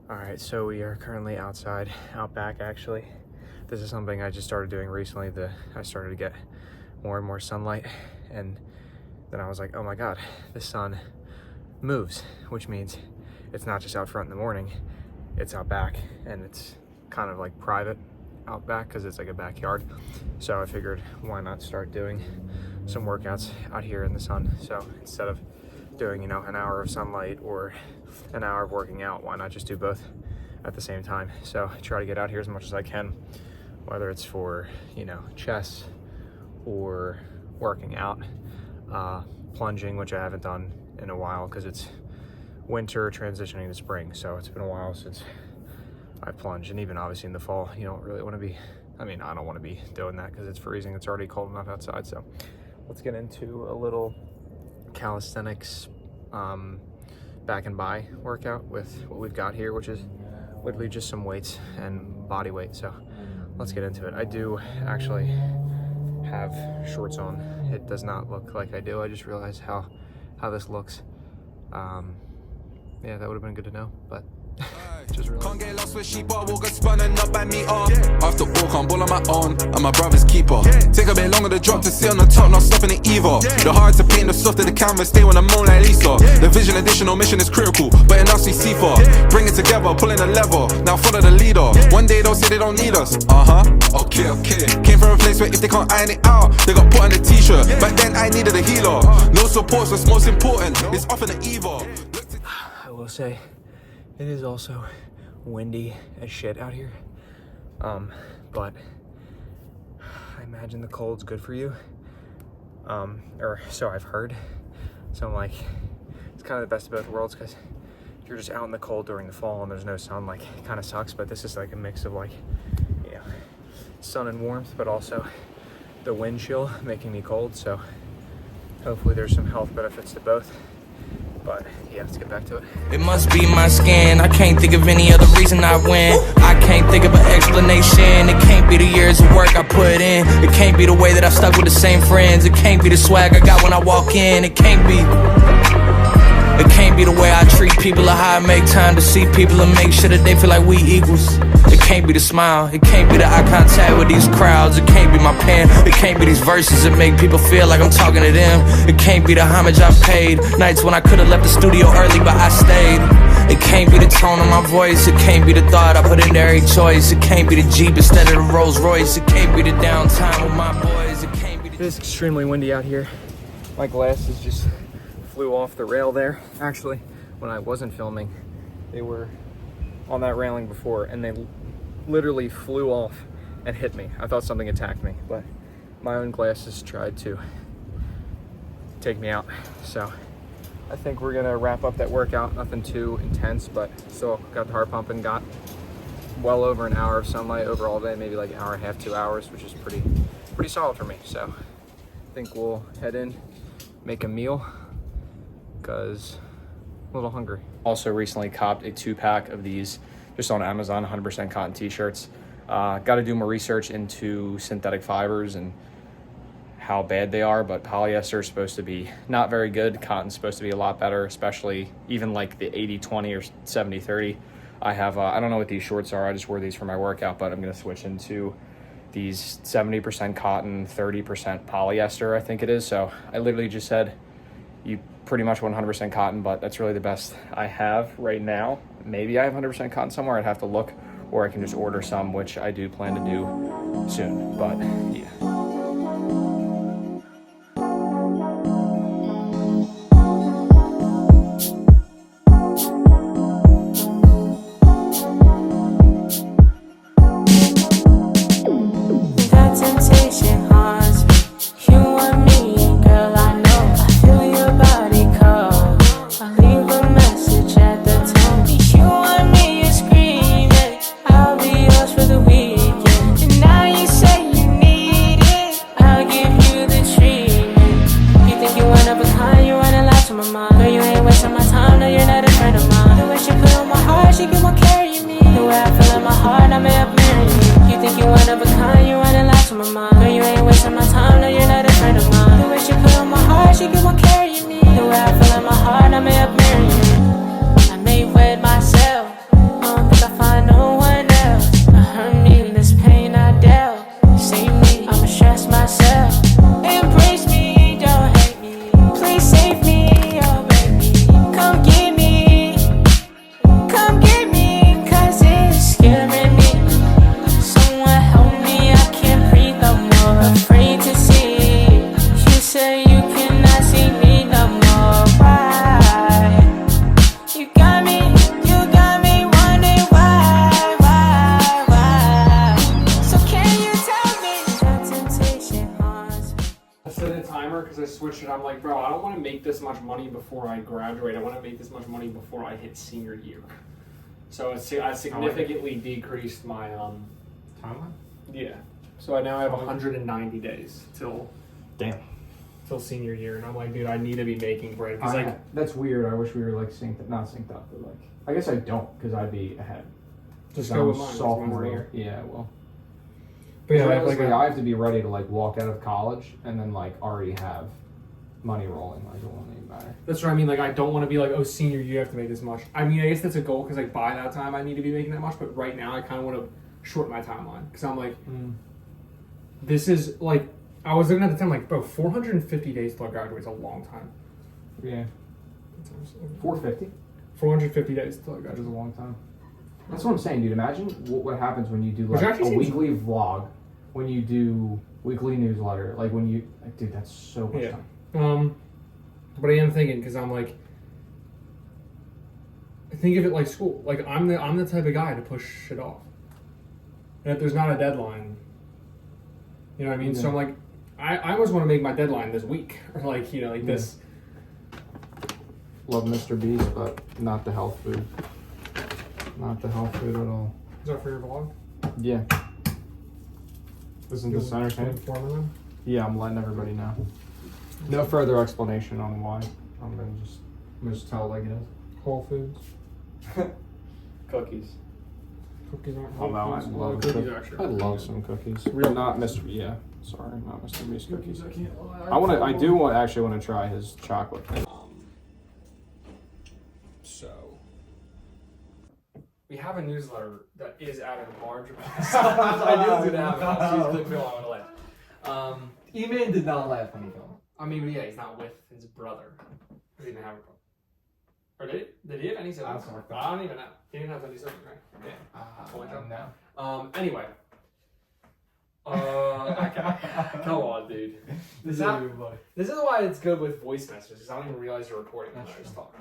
All right, so we are currently outside, out back actually. This is something I just started doing recently. I started to get more and more sunlight, and then I was like, oh my God, the sun moves, which means it's not just out front in the morning, it's out back, and it's kind of like private out back because it's like a backyard. So I figured, why not start doing some workouts out here in the sun? So instead of doing, an hour of sunlight or an hour of working out, why not just do both at the same time? So I try to get out here as much as I can, whether it's for, chest or working out, plunging, which I haven't done in a while because it's winter transitioning to spring. So it's been a while since I plunged, and even obviously in the fall, you don't really want to be, I don't want to be doing that because it's freezing. It's already cold enough outside. So let's get into a little calisthenics back and by workout with what we've got here, which is literally just some weights and body weight. So let's get into it. I do actually have shorts on. It does not look like I do. I just realized how this looks. Yeah, that would have been good to know, but just realized. Can't get lost with sheep, I walk a spun and not by me up. After all, can't ball on my own, I'm my brother's keeper. Take a bit longer to drop to sit on the top, not stopping it either. The hard to paint, the soft of the canvas, stay when I'm on like Lisa. The vision, additional mission is critical, but in us we see for. Bring it together, pulling the lever, now follow the leader. One day they'll say they don't need us, okay. Came from a place where if they can't iron it out, they got put on a t-shirt. Back then I needed a healer. No support's what's most important, it's often the evil. I will say, it is also windy as shit out here, but I imagine the cold's good for you, or so I've heard. So I'm like, it's kind of the best of both worlds, because you're just out in the cold during the fall and there's no sun, like, it kind of sucks. But this is like a mix of like, sun and warmth, but also the wind chill making me cold. So hopefully there's some health benefits to both. But yeah, let's get back to it. It must be my skin. I can't think of any other reason I win. I can't think of an explanation. It can't be the years of work I put in. It can't be the way that I stuck with the same friends. It can't be the swag I got when I walk in. It can't be the way I treat people or how I make time to see people and make sure that they feel like we equals. It can't be the smile. It can't be the eye contact with these crowds. It can't be my pen. It can't be these verses that make people feel like I'm talking to them. It can't be the homage I paid. Nights when I could have left the studio early but I stayed. It can't be the tone of my voice. It can't be the thought I put into every choice. It can't be the Jeep instead of the Rolls Royce. It can't be the downtime with my boys. It can't be the... It is extremely windy out here. My glasses just flew off the rail there. Actually, when I wasn't filming, they were on that railing before, and they literally flew off and hit me. I thought something attacked me, but my own glasses tried to take me out. So I think we're gonna wrap up that workout. Nothing too intense, but still got the heart pumping. Got well over an hour of sunlight over all day, maybe like an hour and a half, 2 hours, which is pretty solid for me. So I think we'll head in, make a meal, because I'm a little hungry. Also recently copped a 2-pack of these just on Amazon, 100% cotton t-shirts. Got to do more research into synthetic fibers and how bad they are, but polyester is supposed to be not very good. Cotton's supposed to be a lot better, especially even like the 80-20 or 70-30. I have, I don't know what these shorts are. I just wore these for my workout, but I'm going to switch into these 70% cotton, 30% polyester, I think it is. So I literally just said, you pretty much 100% cotton, but that's really the best I have right now. Maybe I have 100% cotton somewhere. I'd have to look, or I can just order some, which I do plan to do soon. But yeah. I may have married you. I may wed myself. I'm like, bro, I don't want to make this much money before I graduate. I want to make this much money before I hit senior year. So I significantly decreased my Timeline? Yeah. So I now have 190 days till senior year, and I'm like, dude, I need to be making bread because like that's weird. I wish we were like not synced up, but like I guess I don't because I'd be ahead. Just go with mine. Sophomore year. Yeah, well. But yeah, I have to be ready to like walk out of college and then like already have money rolling. Like it won't even matter. That's what I mean. Like I don't want to be like, oh, senior year, you have to make this much. I mean, I guess that's a goal because like by that time I need to be making that much. But right now I kind of want to shorten my timeline because I'm like, this is like I was looking at the time like, bro, 450 days till I graduate is a long time. Yeah. 450. 450 days till I That graduate. is a long time. That's what I'm saying, dude. Imagine what happens when you do like Which a seems- weekly vlog, when you do weekly newsletter, like when you, like, dude, that's so much time. But I am thinking because I'm like, think of it like school. Like I'm the type of guy to push shit off, and if there's not a deadline, you know what I mean. Yeah. So I'm like, I always want to make my deadline this week or like this. Love Mr. Beast, but not the health food. Not the health food at all. Is that for your vlog? Yeah. Isn't this entertaining? Informing them? Yeah, I'm letting everybody know. No further explanation on why. I'm gonna just tell it like it is. Whole Foods. Cookies. Cookies aren't Oh Whole no, Foods. I love Cookies are actually I really love good. some cookies. Real Not Mr. Yeah, sorry, not Mr. Beast cookies. I can't lie. I actually want to try his chocolate thing. So we have a newsletter that is added large amounts. I knew it was gonna happen. She's the girl I would laugh. E-Man did not laugh when he filmed. I mean, yeah, he's not with his brother. He didn't have a brother. Or did he? Did he have any siblings? I don't even know. He didn't have any siblings, right? Yeah. Only child? No. Anyway. Okay. Come on, dude. This is why it's good with voice messages, because I don't even realize you're recording when I just talk.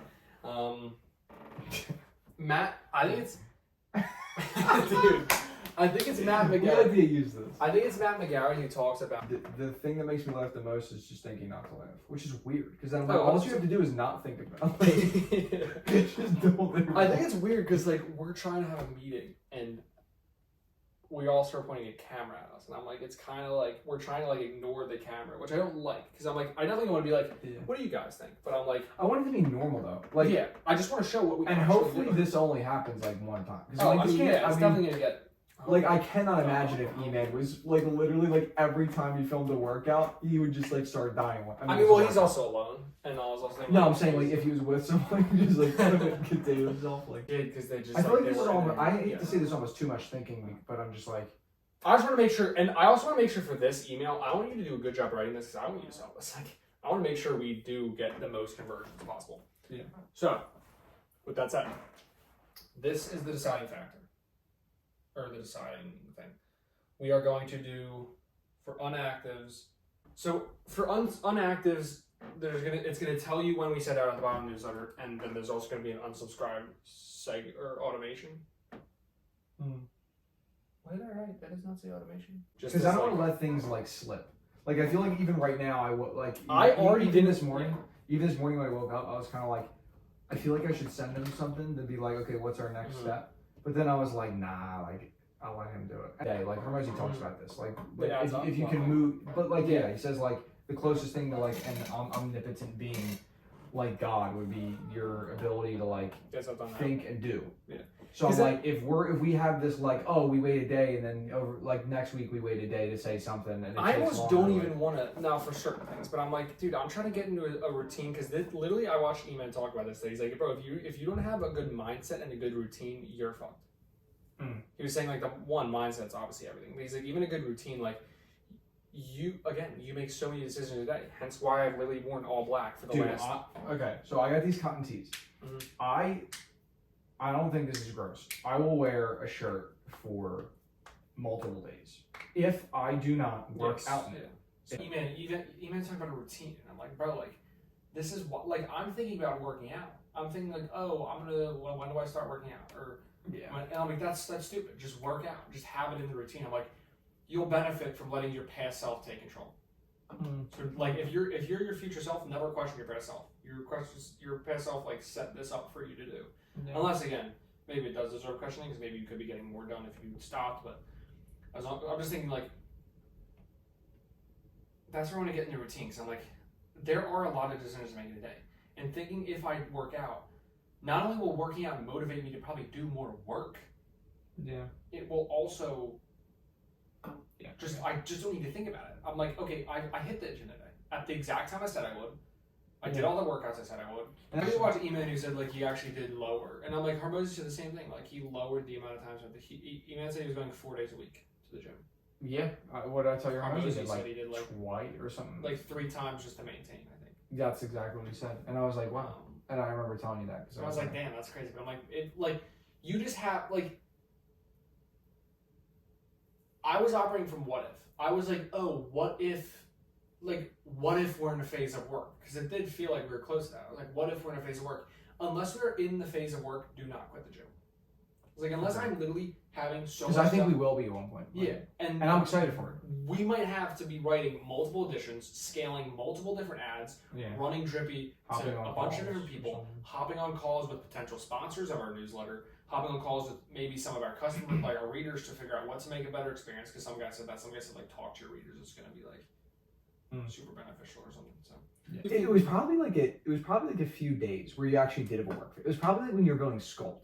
Matt, I think it's... Dude, I think it's Matt McGarry. to use this. I think it's Matt McGarry who talks about... The thing that makes me laugh the most is just thinking not to laugh, which is weird, because then Oh, all that's you have to do is not think about I it. Just don't think about think it's weird, because, like, we're trying to have a meeting, and we all start pointing a camera at us, and I'm like, it's kind of like, we're trying to, like, ignore the camera, which I don't like, because I'm like, I definitely want to be like, what do you guys think? But I'm like... I want it to be normal, though. Like, yeah, I just want to show what we and actually hopefully do. this only happens, like, one time. Oh, I mean, yeah, it's definitely going to get... Like, I cannot imagine if E-Man was, like, literally, like, every time he filmed a workout, he would just, like, start dying. I mean, well, he's also alone, and I was also thinking... No, I'm saying, like, if he was with someone, he just, like, couldn't contain himself, like... Yeah, because they just... I feel like they this is were in almost... there. I hate Yeah. to say this almost too much thinking, but I'm just, like... I just want to make sure, and I also want to make sure for this email, I want you to do a good job writing this, because I want you to sell this. Like, I want to make sure we do get the most conversions possible. Yeah. So, with that said, this is the deciding factor, or the deciding thing. We are going to do for unactives. So for unactives, it's gonna tell you when we send out at the bottom of the newsletter, and then there's also gonna be an unsubscribe or automation. What did I write? That does not say automation. Just Because I don't like, want to let things, like, slip. Like, I feel like even right now, I already even did this morning. Even this morning when I woke up, I was kind of like, I feel like I should send him something to be like, okay, what's our next step? But then I was like, nah, like, I'll let him do it. Yeah, like, Hermosi talks about this. Like Yeah, if you can move, but, like, yeah, he says, like, the closest thing to, like, an omnipotent being like God would be your ability to, like, guess I've done that. think and do. Yeah. So I'm Is like, if we have this, like, oh, we wait a day, and then over, like, next week we wait a day to say something, and it I takes almost longer, don't like- even want to now for certain things, but I'm like, dude, I'm trying to get into a routine because literally I watched E-Man talk about this. That he's like, bro, if you don't have a good mindset and a good routine, you're fucked. He was saying like the one mindset's obviously everything, but he's like even a good routine, like you make so many decisions a day. Hence why I've literally worn all black for the last. Okay, so I got these cotton tees. I don't think this is gross. I will wear a shirt for multiple days if I do not work out in it. So even talking about a routine, and I'm like, bro, like this is what, like, I'm thinking about working out. I'm thinking like, oh, when do I start working out? Or and I'm like, that's stupid. Just work out. Just have it in the routine. I'm like, you'll benefit from letting your past self take control. So, like, if you're your future self, never question your past self. Your past self, like, set this up for you to do. Yeah. Unless, again, maybe it does deserve questioning, because maybe you could be getting more done if you stopped. But I'm just thinking, like, that's where I want to get into routine. Because I'm like, there are a lot of decisions to make in a day. And thinking if I work out, not only will working out motivate me to probably do more work, it will also I just don't need to think about it. I'm like, okay, I hit the gym today at the exact time I said I would. I did all the workouts I said I would. And I just watched Eman who said, like, he actually did lower. And I'm like, Harmozy said the same thing. Like, he lowered the amount of times. Eman said he was going 4 days a week to the gym. Yeah. What did I tell you? Harmozy said he did, like, twice or something. Like 3 times just to maintain, I think. That's exactly what he said. And I was like, wow. And I remember telling you that. So I was like, damn, that's crazy. But I'm like, you just have, like, I was operating from what if. I was like, oh, what if we're in a phase of work? Because it did feel like we were close to that. I was like, what if we're in a phase of work? Unless we're in the phase of work, do not quit the gym. I was like, unless I'm literally having so much because I think stuff, we will be at one point. Yeah. And I'm excited for it. We might have to be writing multiple editions, scaling multiple different ads, running Drippy to a bunch of different people, hopping on calls with potential sponsors of our newsletter, hopping on calls with maybe some of our customers, like our readers, to figure out what to make a better experience. Because some guy said that. Some guy said, like, talk to your readers. It's going to be like super beneficial or something. So it was probably like a few days where you actually did have a work. It was probably like when you were building Sculpt.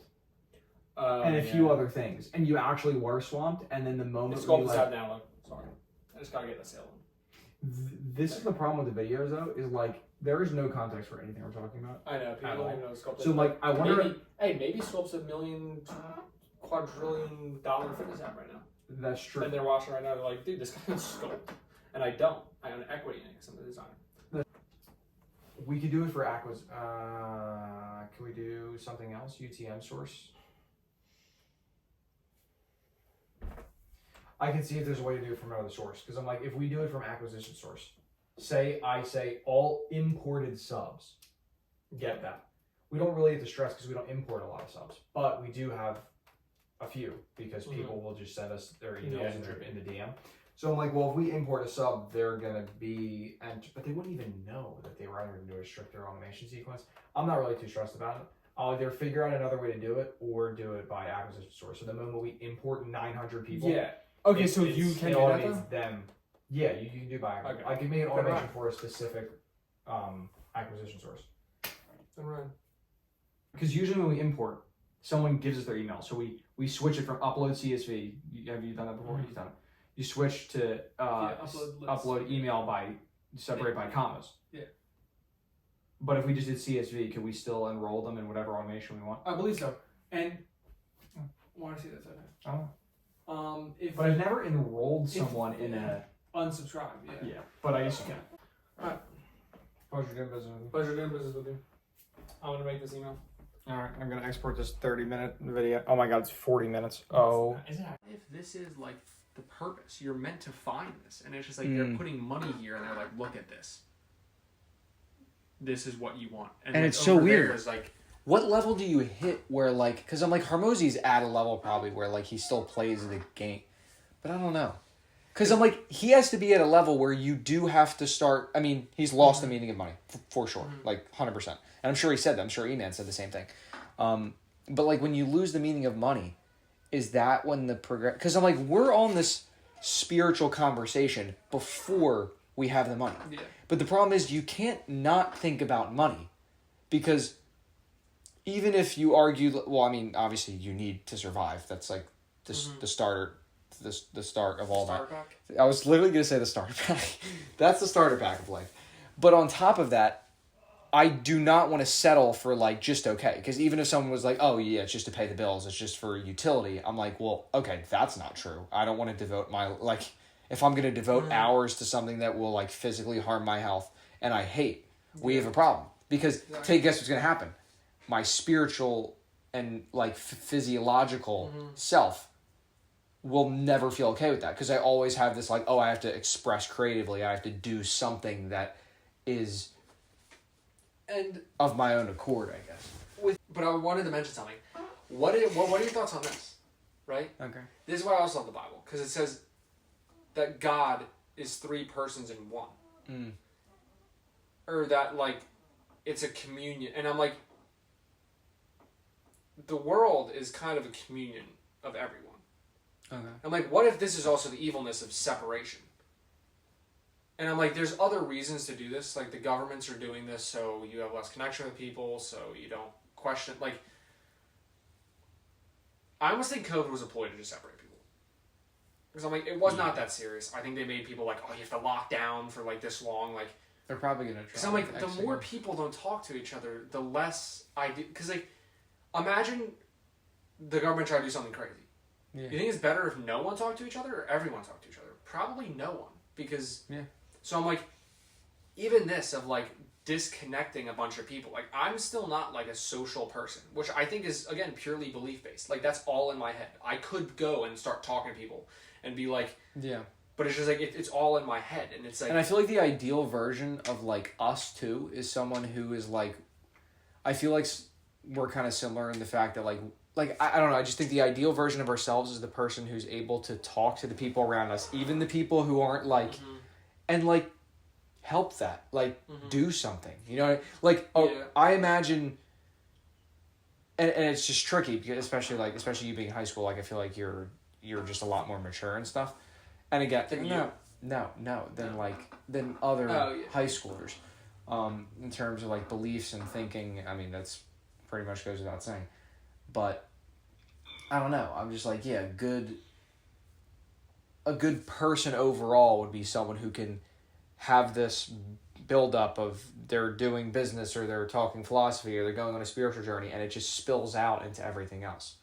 And a few other things, and you actually were swamped. And then the moment the Sculpt is out now. Sorry, I just gotta get the sale one. This is the problem with the videos, though, is like there is no context for anything we're talking about. I know people don't even know Sculpt. So like, I wonder. Maybe Sculpt's $1 million quadrillion fitness app right now. That's true. And they're watching right now. They're like, dude, this guy is Sculpt, and I don't. I own equity in it because I'm the designer. We could do it for Aquas. Can we do something else? UTM source. I can see if there's a way to do it from another source. Because I'm like, if we do it from acquisition source, I say all imported subs get that. We don't really have to stress because we don't import a lot of subs. But we do have a few because people will just send us their emails in the DM. So I'm like, well, if we import a sub, they're going to be, but they wouldn't even know that they were either going to do a stricter automation sequence. I'm not really too stressed about it. I'll either figure out another way to do it or do it by acquisition source. So the moment we import 900 people. Yeah. Okay, so you can do that them. Yeah, you can do by. Okay. I can make an automation for a specific acquisition source. Because usually when we import, someone gives us their email, so we switch it from upload CSV. Have you done that before? You've done it. You switch to upload email by separate by commas. Yeah. But if we just did CSV, could we still enroll them in whatever automation we want? I believe so. And why do I see that? I don't know. But I've never enrolled someone in a unsubscribe. Yeah, but I guess you can. Alright. Pleasure doing business with you. Pleasure doing business with you. I'm gonna make this email. Alright, I'm gonna export this 30-minute video. Oh my god, it's 40 minutes. Oh. If this is like the purpose, you're meant to find this, and it's just like they're putting money here, and they're like, look at this. This is what you want, and like, it's so weird. It's like, what level do you hit where, like, because I'm like, Harmozy's at a level probably where, like, he still plays the game. But I don't know. Because I'm like, he has to be at a level where you do have to start, I mean, he's lost the meaning of money, for sure. Like, 100%. And I'm sure he said that. I'm sure E-Man said the same thing. But, like, when you lose the meaning of money, is that when the progress... Because I'm like, we're on this spiritual conversation before we have the money. Yeah. But the problem is you can't not think about money. Because... Even if you argue, well, I mean, obviously you need to survive. That's like the starter, the start of all that. Pack? I was literally going to say the starter pack. That's the starter pack of life. But on top of that, I do not want to settle for like just okay. Because even if someone was like, oh yeah, it's just to pay the bills, it's just for utility. I'm like, well, okay, that's not true. I don't want to devote my, like, if I'm going to devote hours to something that will like physically harm my health and I hate, we have a problem. Because guess what's going to happen? My spiritual and like physiological self will never feel okay with that because I always have this like, oh, I have to express creatively. I have to do something that is of my own accord, I guess. But I wanted to mention something. What are your thoughts on this? Right? Okay. This is why I also love the Bible because it says that God is 3 persons in one. or that like it's a communion, and I'm like, the world is kind of a communion of everyone. Okay. I'm like, what if this is also the evilness of separation? And I'm like, there's other reasons to do this. Like, the governments are doing this so you have less connection with people, so you don't question. Like, I almost think COVID was a ploy to just separate people. Because I'm like, it was not that serious. I think they made people like, oh, you have to lock down for like this long. Like, they're probably going to try. Because I'm like, the more people don't talk to each other, the less I do. Because, like, imagine the government try to do something crazy. Yeah. You think it's better if no one talked to each other or everyone talked to each other? Probably no one. Because, so I'm like, even this of like disconnecting a bunch of people, like I'm still not like a social person, which I think is, again, purely belief based. Like that's all in my head. I could go and start talking to people and be like, but it's just like, it's all in my head. And it's like, and I feel like the ideal version of like us too is someone who is like, I feel like we're kind of similar in the fact that like I don't know, I just think the ideal version of ourselves is the person who's able to talk to the people around us, even the people who aren't like, and like help that, like do something, you know, like I imagine, and it's just tricky because especially you being in high school, like I feel like you're just a lot more mature and stuff, and again than other high schoolers, in terms of like beliefs and thinking. I mean, that's pretty much goes without saying. But I don't know. I'm just like, a good person overall would be someone who can have this buildup of they're doing business or they're talking philosophy or they're going on a spiritual journey, and it just spills out into everything else.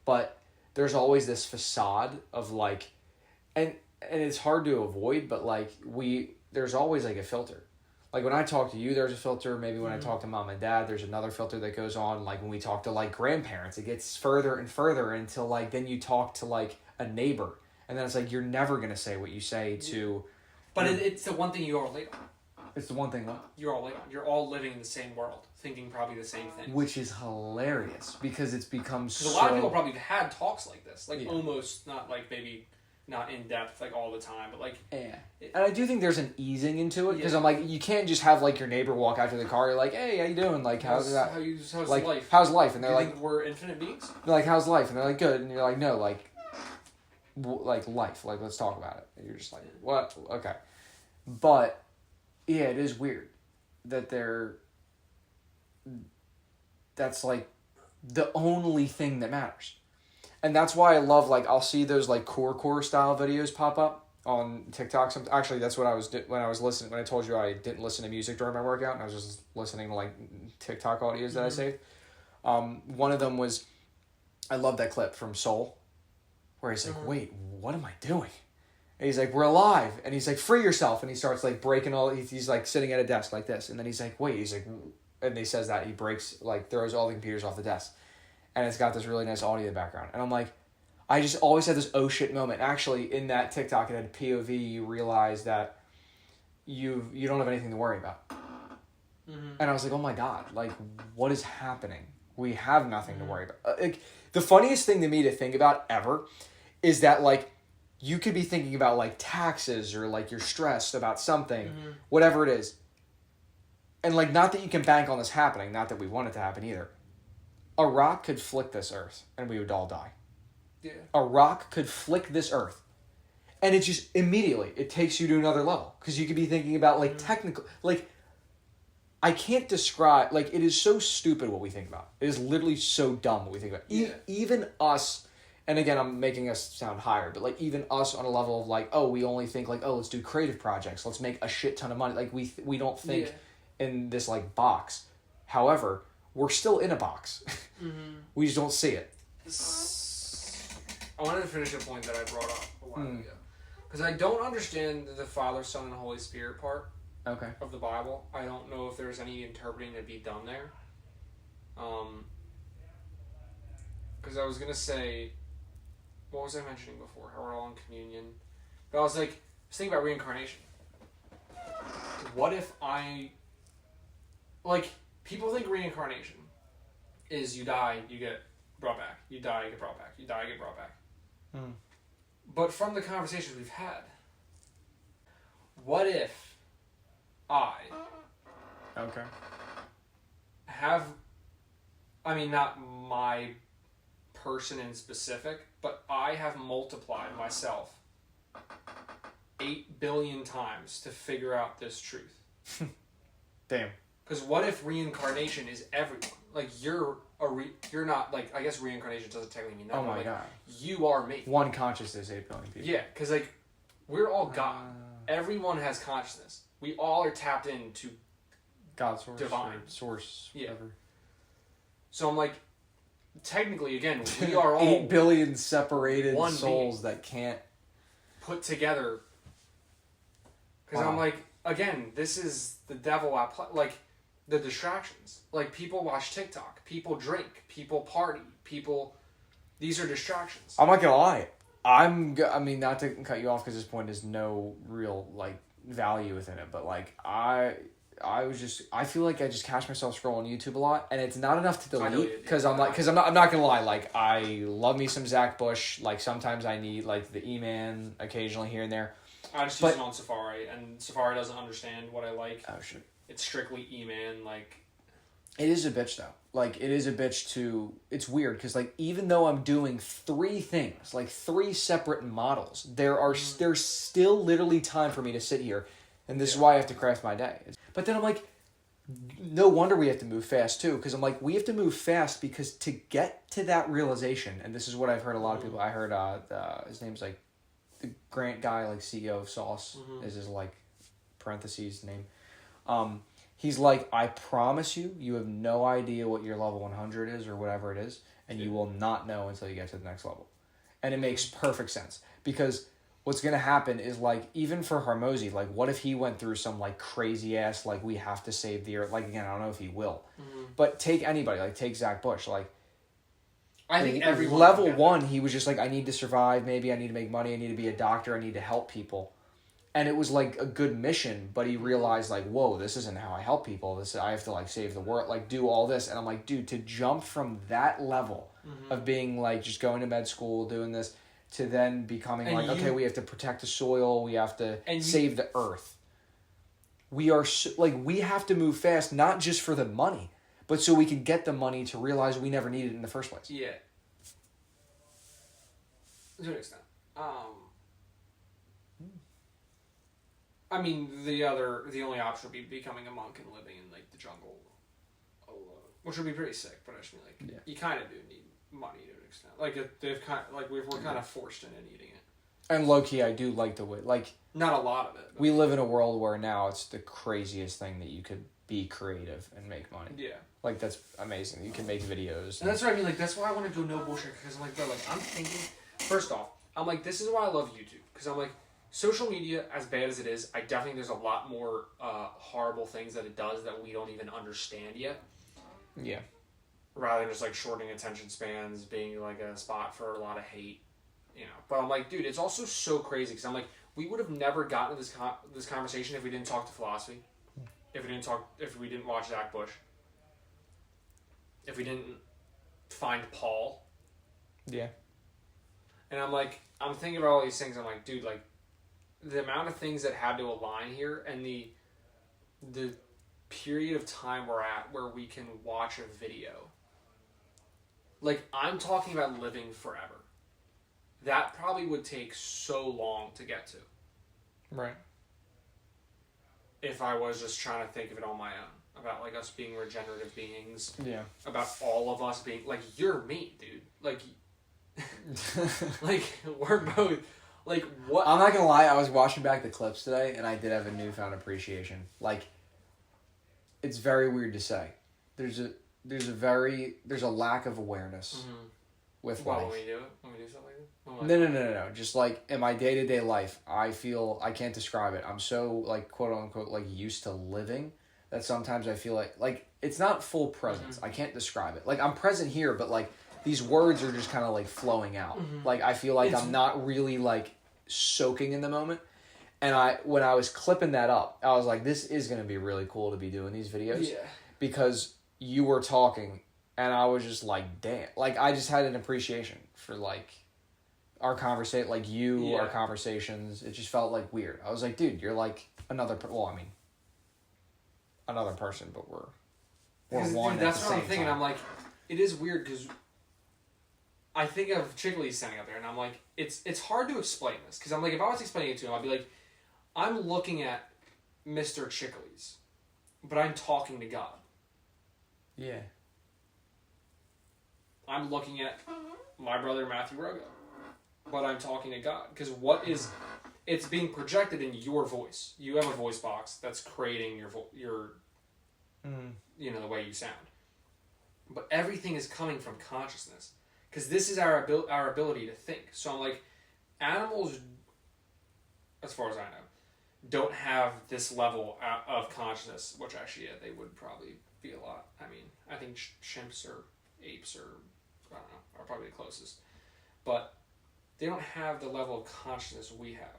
But there's always this facade of like, and it's hard to avoid, but like there's always like a filter. Like, when I talk to you, there's a filter. Maybe when I talk to mom and dad, there's another filter that goes on. Like, when we talk to, like, grandparents, it gets further and further until, like, then you talk to, like, a neighbor. And then it's like, you're never going to say what you say to... But it's the one thing you all relate on. It's the one thing what? You're all relate on. You're all living in the same world, thinking probably the same thing. Which is hilarious, because it's become so... Because a lot of people probably have had talks like this. Like, almost, not, like, maybe... not in depth like all the time, but like and I do think there's an easing into it, because I'm like, you can't just have like your neighbor walk out to the car. You're like, hey, how you doing? Like, how's like, life? How's life? And they're like, think we're infinite beings. They're like, how's life? And they're like, good. And you're like, no, like life. Like, let's talk about it. And you're just like, what? Okay, but it is weird that that's like the only thing that matters. And that's why I love, like, I'll see those, like, core style videos pop up on TikTok. Actually, that's what I was when I was listening. When I told you I didn't listen to music during my workout, and I was just listening to, like, TikTok audios that I saved. One of them was, I love that clip from Soul, where he's like, wait, what am I doing? And he's like, we're alive. And he's like, free yourself. And he starts, like, breaking he's like, sitting at a desk like this. And then he's like, wait. He's like, and he says that. He breaks, like, throws all the computers off the desk. And it's got this really nice audio in the background. And I'm like, I just always had this oh shit moment. Actually, in that TikTok, it had POV, you realize that you don't have anything to worry about. And I was like, oh my God, like, what is happening? We have nothing to worry about. Like, the funniest thing to me to think about ever is that, like, you could be thinking about, like, taxes or, like, you're stressed about something, whatever it is. And, like, not that you can bank on this happening, not that we want it to happen either. A rock could flick this earth, and we would all die. Yeah. A rock could flick this earth. And it just, immediately, it takes you to another level. Because you could be thinking about, like, technical... Like, I can't describe... Like, it is so stupid what we think about. It is literally so dumb what we think about. Even us... And again, I'm making us sound higher. But, like, even us on a level of, like, oh, we only think, like, oh, let's do creative projects. Let's make a shit ton of money. Like, we don't think in this, like, box. However... We're still in a box. We just don't see it. I wanted to finish a point that I brought up a while ago. Because I don't understand the Father, Son, and Holy Spirit part of the Bible. I don't know if there's any interpreting to be done there. Because I was going to say, what was I mentioning before? How we're all in communion. But I was like, thinking about reincarnation. What if people think reincarnation is you die, you get brought back. You die, you get brought back. You die, you get brought back. But from the conversations we've had, what if Okay. Not my person in specific, but I have multiplied myself 8 billion times to figure out this truth. Damn. Because what if reincarnation is everyone? Like, you're not, like, I guess reincarnation doesn't technically mean that. Oh my like, God. You are me. One consciousness, 8 billion people. Yeah, because, like, we're all God. Everyone has consciousness. We all are tapped into God source. Divine. Source, whatever. So I'm like, technically, again, we are all 8 billion separated one souls being that can't put together. Because Wow. I'm like, again, this is the devil at play. Like, the distractions. Like, people watch TikTok. People drink. People party. These are distractions. I'm not gonna lie. I mean, not to cut you off because this point is no real like value within it, but like I feel like I just catch myself scrolling YouTube a lot, and it's not enough to delete because I'm not gonna lie. Like, I love me some Zach Bush. Like, sometimes I need like the E-Man occasionally here and there. I just use it on Safari, and Safari doesn't understand what I like. Oh shit. It's strictly E-Man, like. It is a bitch though. Like, it is a bitch to. It's weird because like even though I'm doing 3 things, like 3 separate models, there's still literally time for me to sit here, and this is why I have to craft my day. But then I'm like, no wonder we have to move fast too, because I'm like, we have to move fast because to get to that realization, and this is what I've heard a lot of people. I heard his name's like the Grant guy, like CEO of Sauce is his like parentheses name. He's like, I promise you, you have no idea what your level 100 is or whatever it is, and you will not know until you get to the next level. And it makes perfect sense because what's going to happen is like, even for Hormozy, like what if he went through some like crazy ass, like we have to save the earth. Like, again, I don't know if he will, but take anybody, like take Zach Bush, like I think everyone level 1, he was just like, I need to survive. Maybe I need to make money. I need to be a doctor. I need to help people. And it was like a good mission, but he realized like, whoa, this isn't how I help people. I have to like save the world, like do all this. And I'm like, dude, to jump from that level of being like just going to med school, doing this, to then becoming and like, okay, we have to protect the soil, we have to save the earth. We are we have to move fast, not just for the money, but so we can get the money to realize we never needed it in the first place. Yeah. To an extent. I mean, the only option would be becoming a monk and living in like the jungle alone, which would be pretty sick. But I just mean like you kind of do need money to an extent. Like they've kind of like we're kind of forced into needing it. And low key, I do like the way like not a lot of it. We live in a world where now it's the craziest thing that you could be creative and make money. Yeah. Like that's amazing. You can make videos. And that's what I mean. Like that's why I want to go no bullshit because I'm like, bro, like I'm thinking. First off, I'm like, this is why I love YouTube because I'm like. Social media, as bad as it is, I definitely think there's a lot more horrible things that it does that we don't even understand yet. Yeah. Rather than just like shortening attention spans, being like a spot for a lot of hate, you know. But I'm like, dude, it's also so crazy because I'm like, we would have never gotten to this conversation if we didn't talk to philosophy, if we didn't watch Zach Bush, if we didn't find Paul. Yeah. And I'm like, I'm thinking about all these things. I'm like, dude, like. The amount of things that had to align here and the period of time we're at where we can watch a video. Like, I'm talking about living forever. That probably would take so long to get to. Right. If I was just trying to think of it on my own. About, like, us being regenerative beings. Yeah. About all of us being... Like, you're me, dude. Like... like, we're both... Like, what? I'm not gonna lie, I was watching back the clips today, and I did have a newfound appreciation. Like, it's very weird to say. There's a lack of awareness with life. When we do it? When we do something like that? No. Just, like, in my day-to-day life, I feel... I can't describe it. I'm so, like, quote-unquote, like, used to living that sometimes I feel like it's not full presence. I can't describe it. Like, I'm present here, but, like... These words are just kind of, like, flowing out. Like, I feel like I'm not really, like, soaking in the moment. And when I was clipping that up, I was like, this is going to be really cool to be doing these videos. Yeah. Because you were talking, and I was just like, damn. Like, I just had an appreciation for, like, our conversation. Like, our conversations. It just felt, like, weird. I was like, dude, you're, like, another... Well, I mean, another person, but we're Because, one. dude, that's at the what I'm same thinking. time. I'm like, it is weird because I think of Chickly standing up there, and I'm like, it's hard to explain this because I'm like, if I was explaining it to him, I'd be like, I'm looking at Mr. Chickly's, but I'm talking to God. Yeah. I'm looking at my brother Matthew Rogo, but I'm talking to God because it's being projected in your voice. You have a voice box that's creating your the way you sound, but everything is coming from consciousness because this is our ability to think. So I'm like, animals, as far as I know, don't have this level of consciousness, which actually they would probably be a lot. I mean, I think chimps or apes or I don't know are probably the closest, but they don't have the level of consciousness we have.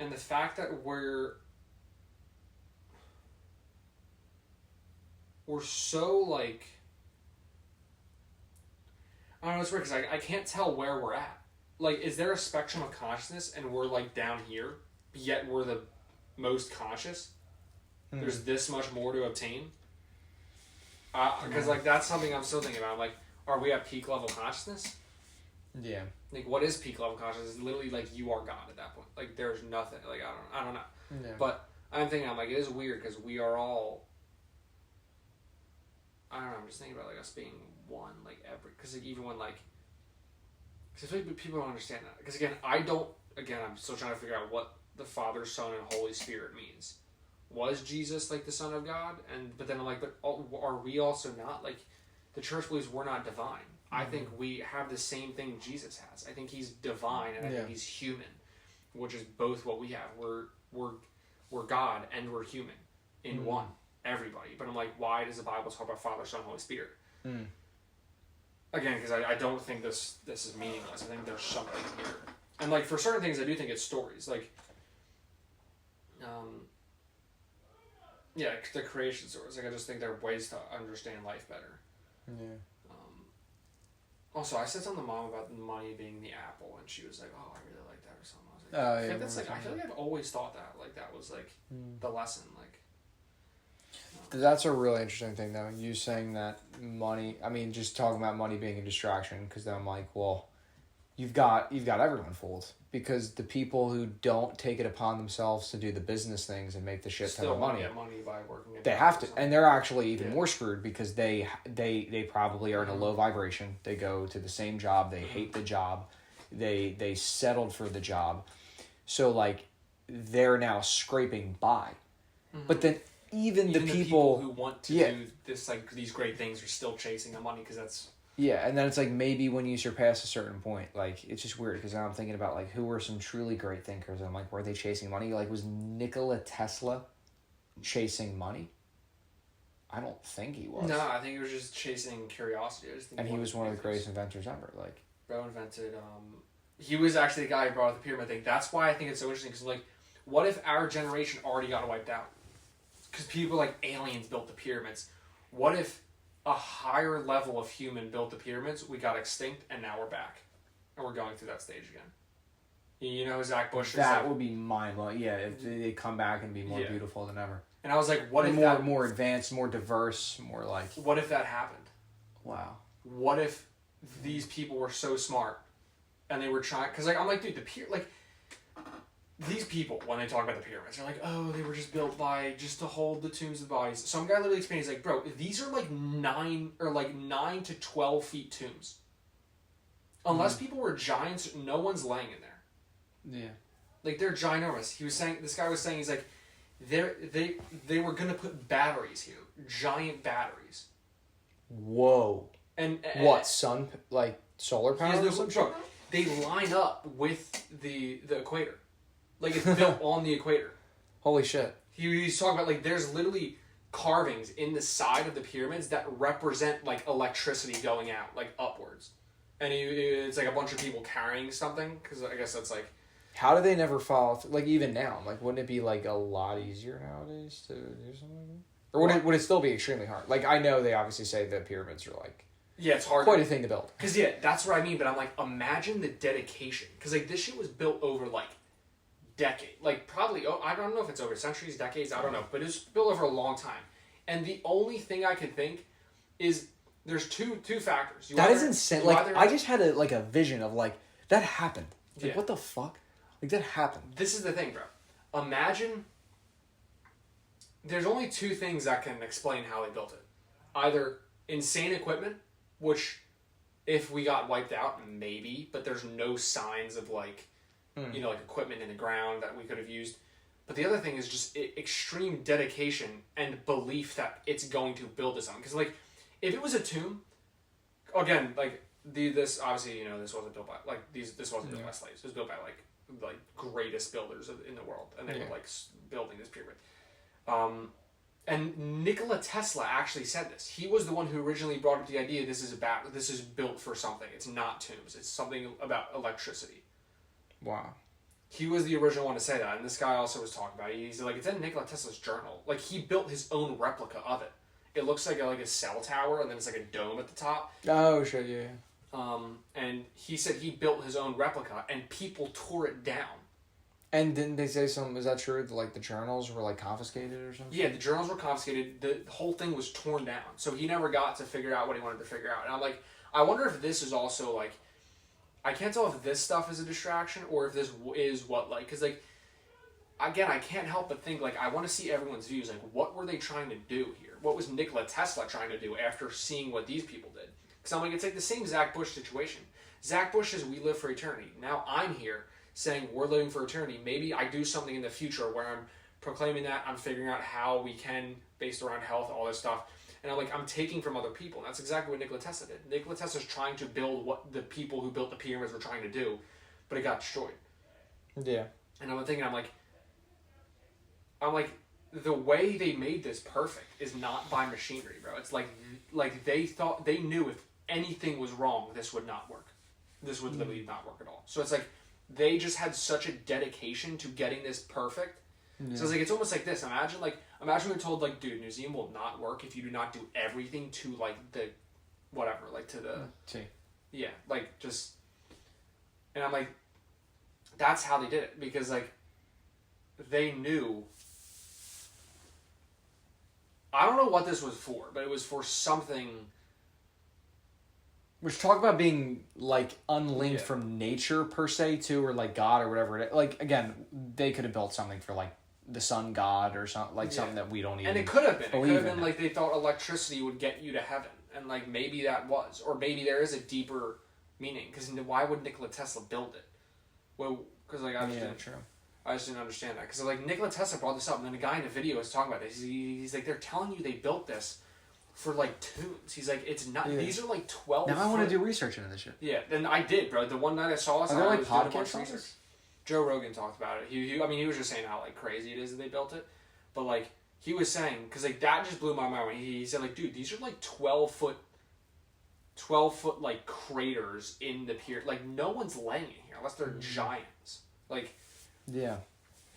And the fact that we're so like, I don't know, it's weird because I can't tell where we're at. Like, is there a spectrum of consciousness and we're like down here, yet we're the most conscious? There's this much more to obtain. Because like that's something I'm still thinking about. Like, are we at peak level consciousness? Yeah. Like, what is peak level consciousness? It's literally like you are God at that point. Like, there's nothing. Like, I don't know. Yeah. But I'm like, it is weird because we are all. I don't know. I'm just thinking about like us being one. Like because like even when like. Because I feel like people don't understand that. Because again, I'm still trying to figure out what the Father, Son, and Holy Spirit means. Was Jesus like the Son of God? But then I'm like, are we also not? Like, the church believes we're not divine. I think we have the same thing Jesus has. I think he's divine and I think he's human, which is both what we have. We're God and we're human in one, everybody. But I'm like, why does the Bible talk about Father, Son, Holy Spirit? Again, because I don't think this is meaningless. I think there's something here. And like for certain things, I do think it's stories. Like, the creation stories. Like, I just think there are ways to understand life better. Yeah. Also, I said something to Mom about money being the apple, and she was like, "Oh, I really like that," or something. I was like, Oh, I yeah, think that's like, I feel like I've always thought that. Like, that was like the lesson. Like, That's a really interesting thing, though. You saying that money. I mean, just talking about money being a distraction, because then I'm like, well, you've got everyone fooled, because the people who don't take it upon themselves to do the business things and make the shit ton still of want money. to get money by working. They have to, and they're actually even more screwed because they probably are in a low vibration. They go to the same job, they hate the job, they settled for the job, so like they're now scraping by. But then even the people who want to do this, like these great things, are still chasing the money because that's. Yeah, and then it's like maybe when you surpass a certain point, like it's just weird because now I'm thinking about like who were some truly great thinkers, and I'm like, were they chasing money? Like, was Nikola Tesla chasing money? I don't think he was. No, I think he was just chasing curiosity. And he was one of the greatest inventors ever. Like, bro invented. He was actually the guy who brought up the pyramid thing. That's why I think it's so interesting. Because like, what if our generation already got wiped out? Because people like aliens built the pyramids. What if a higher level of human built the pyramids, we got extinct, and now we're back, and we're going through that stage again? You know, Zach Bush. That would be mind-blowing. Yeah, if they come back and be more beautiful than ever. And I was like, what if more advanced, more diverse, more like. What if that happened? Wow. What if these people were so smart, and they were trying? Because like I'm like, dude, these people, when they talk about the pyramids, they're like, oh, they were just built just to hold the tombs of the bodies. Some guy literally explained, he's like, bro, these are like 9 to 12 feet tombs. Unless people were giants, no one's laying in there. Yeah. Like, they're ginormous. This guy was saying, he's like, they were gonna put batteries here, giant batteries. Whoa. And what, solar power or something? They line up with the equator. Like, it's built on the equator. Holy shit. He's talking about, like, there's literally carvings in the side of the pyramids that represent, like, electricity going out, like, upwards. And it's, like, a bunch of people carrying something, because I guess that's, like... How do they never follow through? Like, even now, like, wouldn't it be, like, a lot easier nowadays to do something like that? Or would it still be extremely hard? Like, I know they obviously say the pyramids are, like... Yeah, it's hard. Quite a thing to build. Because, yeah, that's what I mean, but I'm like, imagine the dedication. Because, like, this shit was built over, like, decade, like probably, I don't know if it's over centuries, decades, I don't know, but it's built over a long time. And the only thing I could think is there's two factors. That is insane. Like, I just had a vision of like, that happened. Like, what the fuck? Like, that happened. This is the thing, bro. Imagine, there's only two things that can explain how they built it. Either insane equipment, which if we got wiped out, maybe, but there's no signs of like, like equipment in the ground that we could have used. But the other thing is just extreme dedication and belief that it's going to build this on. Because like, if it was a tomb, again, like this obviously, this wasn't built by this wasn't built by slaves. It was built by like greatest builders in the world, and they were like building this pyramid. And Nikola Tesla actually said this. He was the one who originally brought up the idea. This is built for something. It's not tombs. It's something about electricity. Wow. He was the original one to say that, and this guy also was talking about it. He's like, it's in Nikola Tesla's journal. Like, he built his own replica of it. It looks like a cell tower, and then it's like a dome at the top. Oh, shit, yeah. And he said he built his own replica, and people tore it down. And didn't they say something? Was that true? Like the journals were like confiscated or something? Yeah, the journals were confiscated. The whole thing was torn down, so he never got to figure out what he wanted to figure out. And I'm like, I wonder if this is also like, I can't tell if this stuff is a distraction or if this is what like, because like, again, I can't help but think like I want to see everyone's views. Like, what were they trying to do here? What was Nikola Tesla trying to do after seeing what these people did? Because I'm like, it's like the same Zach Bush situation. Zach Bush says we live for eternity. Now I'm here saying we're living for eternity. Maybe I do something in the future where I'm proclaiming that, I'm figuring out how we can, based around health, all this stuff. And I'm like, I'm taking from other people. And that's exactly what Nikola Tesla did. Nikola Tesla's trying to build what the people who built the pyramids were trying to do, but it got destroyed. Yeah. And I'm thinking, I'm like, the way they made this perfect is not by machinery, bro. It's like they knew if anything was wrong, this would not work. This would literally not work at all. So it's like, they just had such a dedication to getting this perfect. Yeah. So it's like, it's almost like this. Imagine we were told like, dude, museum will not work if you do not do everything to like the, whatever, like to the, yeah, like just, and I'm like, that's how they did it, because like, they knew, I don't know what this was for, but it was for something. Which talk about being like unlinked from nature per se too, or like God or whatever it is. Like, again, they could have built something for like the sun god or something, like something that we don't even. And it could have been. It could have been like they thought electricity would get you to heaven, and like maybe that was, or maybe there is a deeper meaning. Because why would Nikola Tesla build it? Well, because like I just didn't understand that. Because like Nikola Tesla brought this up, and then the guy in the video was talking about this. He's like, they're telling you they built this for like tombs. He's like, it's not. Yeah. These are like 12. Now I want to do research into this shit. Yeah, then I did, bro. The one night I saw this, are there like podcasts on this? Joe Rogan talked about it. He was just saying how like crazy it is that they built it, but like he was saying, because like that just blew my mind when he said like, dude, these are like 12 foot like craters in the pier. Like no one's laying in here unless they're giants. Like, yeah.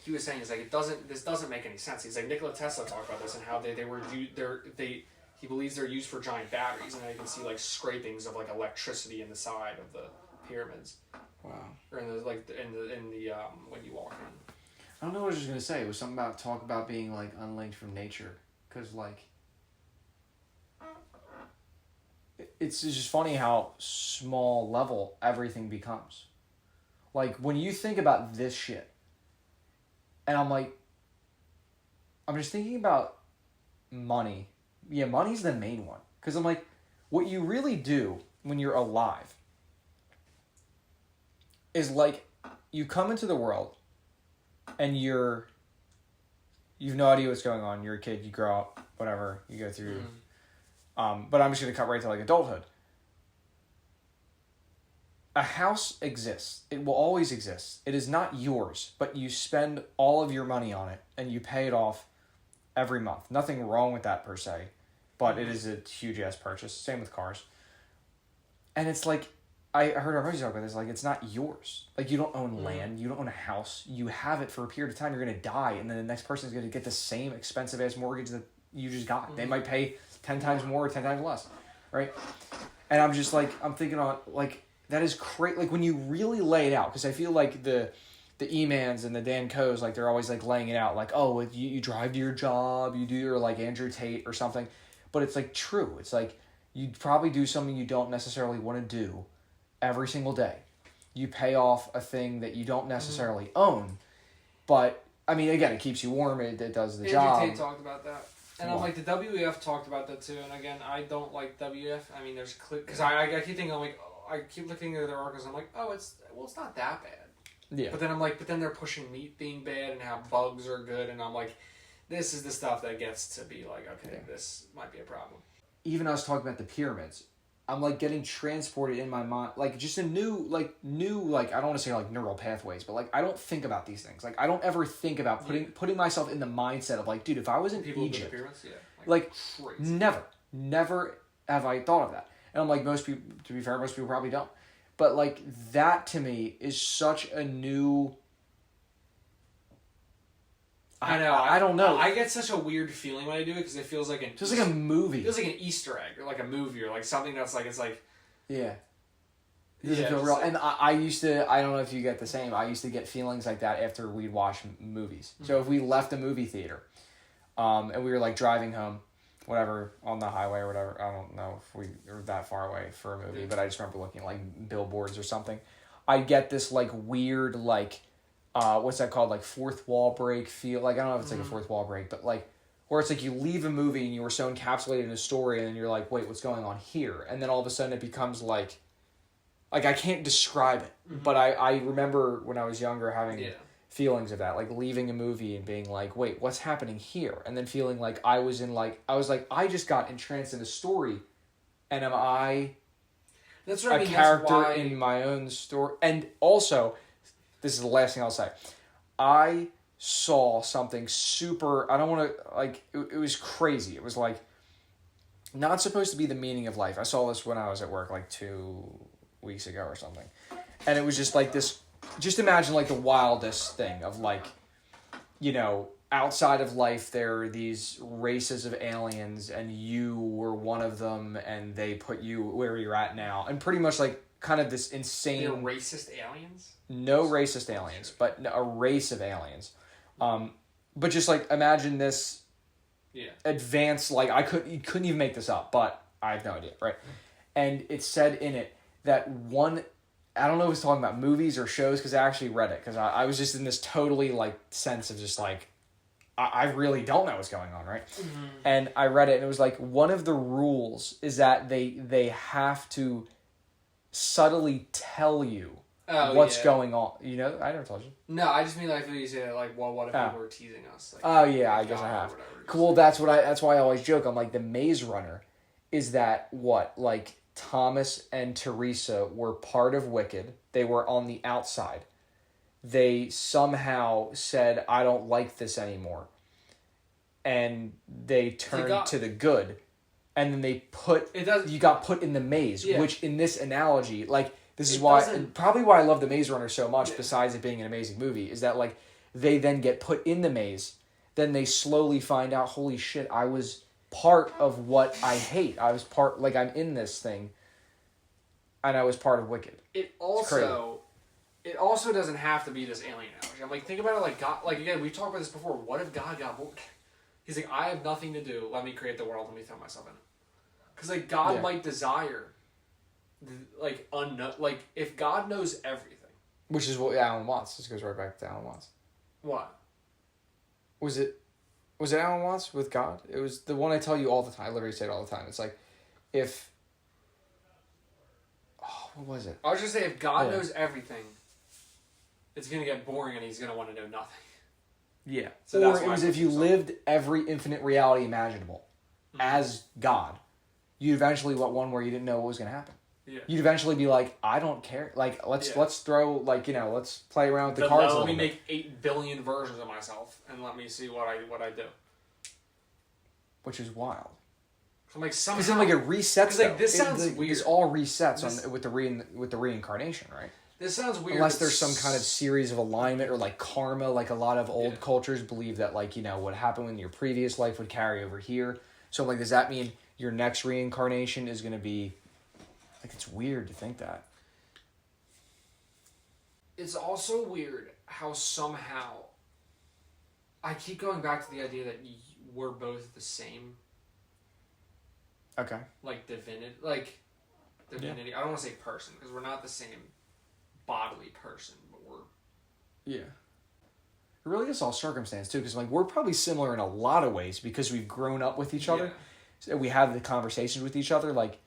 He was saying, it's like, this doesn't make any sense. He's like, Nikola Tesla talked about this and how he believes they're used for giant batteries, and then you can see like scrapings of like electricity in the side of the pyramids. Wow. Or in the when you walk in. I don't know what I was just gonna say. It was something about talk about being like unlinked from nature, because like it's just funny how small level everything becomes. Like when you think about this shit, and I'm just thinking about money. Yeah, money's the main one. Because I'm like, what you really do when you're alive is like, you come into the world and you've no idea what's going on. You're a kid, you grow up, whatever, you go through. But I'm just going to cut right to like adulthood. A house exists. It will always exist. It is not yours, but you spend all of your money on it and you pay it off every month. Nothing wrong with that per se, but it is a huge ass purchase. Same with cars. And it's like, I heard our buddies talk about this, like, it's not yours. Like, you don't own land, you don't own a house, you have it for a period of time, you're going to die, and then the next person is going to get the same expensive ass mortgage that you just got. They might pay 10 times more or 10 times less, right? And I'm just like, I'm thinking on, like, that is crazy. Like, when you really lay it out, because I feel like the the E-Mans and the Dan Coes, like, they're always, like, laying it out. Like, oh, you drive to your job, you do your, like, Andrew Tate or something. But it's, like, true. It's, like, you probably do something you don't necessarily want to do every single day. You pay off a thing that you don't necessarily own. But, I mean, again, it keeps you warm. It does the job. Andrew Tate talked about that. And I'm like, the WEF talked about that too. And again, I don't like WEF. I mean, there's because I keep thinking, I'm like, I keep looking at their articles. I'm like, oh, it's not that bad. Yeah. But then I'm like, they're pushing meat being bad and how bugs are good, and I'm like, this is the stuff that gets to be like, okay, this might be a problem. Even us talking about the pyramids, I'm like getting transported in my mind, like just a new, I don't want to say like neural pathways, but like I don't think about these things. Like I don't ever think about putting myself in the mindset of like, dude, if I was in Egypt, the pyramids, like crazy. never have I thought of that. And I'm like, most people, to be fair, most people probably don't. But like that to me is such a new. I know. I don't know. I get such a weird feeling when I do it because it feels like just like a movie. It feels like an Easter egg or like a movie or like something that's like it's like. Yeah. It doesn't feel real. And I used to. I don't know if you get the same. I used to get feelings like that after we'd watch movies. Mm-hmm. So if we left a movie theater, and we were like driving home, whatever, on the highway or whatever. I don't know if we were that far away for a movie, but I just remember looking at like billboards or something. I'd get this like weird like. What's that called? Like fourth wall break feel. Like I don't know if it's like a fourth wall break, but like where it's like you leave a movie and you were so encapsulated in a story and then you're like, wait, what's going on here? And then all of a sudden it becomes like I can't describe it, but I remember when I was younger having feelings of that, like leaving a movie and being like, wait, what's happening here? And then feeling like I was I just got entranced in a story, and am I that's what a character in my own story? And also, this is the last thing I'll say. I saw something super, I don't want to, like, it was crazy. It was, like, not supposed to be the meaning of life. I saw this when I was at work, like, 2 weeks ago or something. And it was just, like, this, just imagine, like, the wildest thing of, like, you know, outside of life, there are these races of aliens, and you were one of them, and they put you where you're at now. And pretty much, like, kind of this insane... They're racist aliens? No racist aliens, but a race of aliens. But just like imagine this advanced, like you couldn't even make this up, but I have no idea, right? And it said in it that one, I don't know if it's talking about movies or shows because I actually read it because I was just in this totally like sense of just like, I really don't know what's going on, right? Mm-hmm. And I read it and it was like one of the rules is that they have to subtly tell you what's going on. You know, I never told you. No, I just mean like when you say that, like, well, what if people were teasing us? Like, I guess I have. Cool. That's why I always joke. I'm like the Maze Runner. Is that what like Thomas and Teresa were part of Wicked? They were on the outside. They somehow said, "I don't like this anymore," and they turned to the good, and then they you got put in the maze, which in this analogy, like. This is why, and probably why I love The Maze Runner so much, besides it being an amazing movie, is that, like, they then get put in the maze, then they slowly find out, holy shit, I was part of what I hate. I was part, like, I'm in this thing, and I was part of Wicked. It also doesn't have to be this alien analogy. I'm like, think about it like God, like, again, we've talked about this before. What if God got bored? He's like, I have nothing to do. Let me create the world. Let me throw myself in it. Because, like, God might desire... like unknown, like if God knows everything, which is what Alan Watts. This goes right back to Alan Watts. What was it? Was it Alan Watts with God? It was the one I tell you all the time. I literally say it all the time. It's like if what was it? I was just saying if God knows everything, it's gonna get boring and he's gonna want to know nothing. Yeah. So or it was if you lived every infinite reality imaginable as God, you'd eventually want one where you didn't know what was gonna happen. Yeah. You'd eventually be like, I don't care. Like, let's throw, like, you know, let's play around with the cards a little bit. Let me make 8 billion versions of myself and let me see what I do. Which is wild. I'm like, somehow... Because then, like, it resets, like, this sounds weird. It's all resets with the reincarnation, right? This sounds weird. Unless there's some kind of series of alignment or, like, karma. Like, a lot of old cultures believe that, like, you know, what happened in your previous life would carry over here. So, like, does that mean your next reincarnation is going to be... Like, it's weird to think that. It's also weird how somehow I keep going back to the idea that we're both the same. Okay. Like divinity. I don't want to say person because we're not the same bodily person, but we're. Yeah. It really is all circumstance too, because like we're probably similar in a lot of ways because we've grown up with each other. So we have the conversations with each other, like.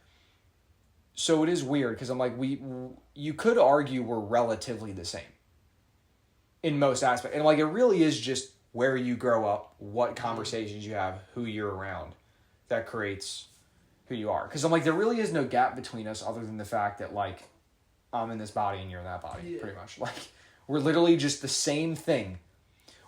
So it is weird because I'm like you could argue we're relatively the same. In most aspects, and like it really is just where you grow up, what conversations you have, who you're around, that creates who you are. Because I'm like there really is no gap between us other than the fact that like I'm in this body and you're in that body, pretty much. Like we're literally just the same thing.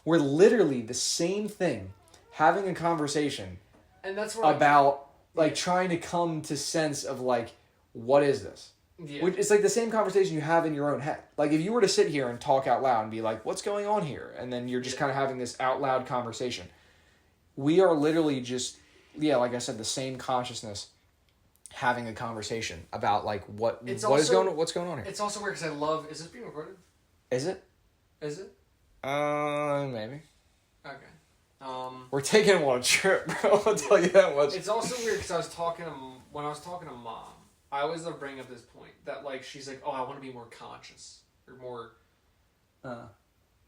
We're literally the same thing, having a conversation, and that's what about like trying to come to sense of like what is this. Yeah. It's like the same conversation you have in your own head. Like if you were to sit here and talk out loud and be like, what's going on here? And then you're just kind of having this out loud conversation. We are literally just, like I said, the same consciousness having a conversation about like what's going on here. It's also weird because I love, is this being recorded? Is it? Is it? Maybe. Okay. We're taking one trip, bro. I'll tell you that much. It's also weird because when I was talking to Mom, I always love bringing up this point that like she's like, oh, I want to be more conscious or more,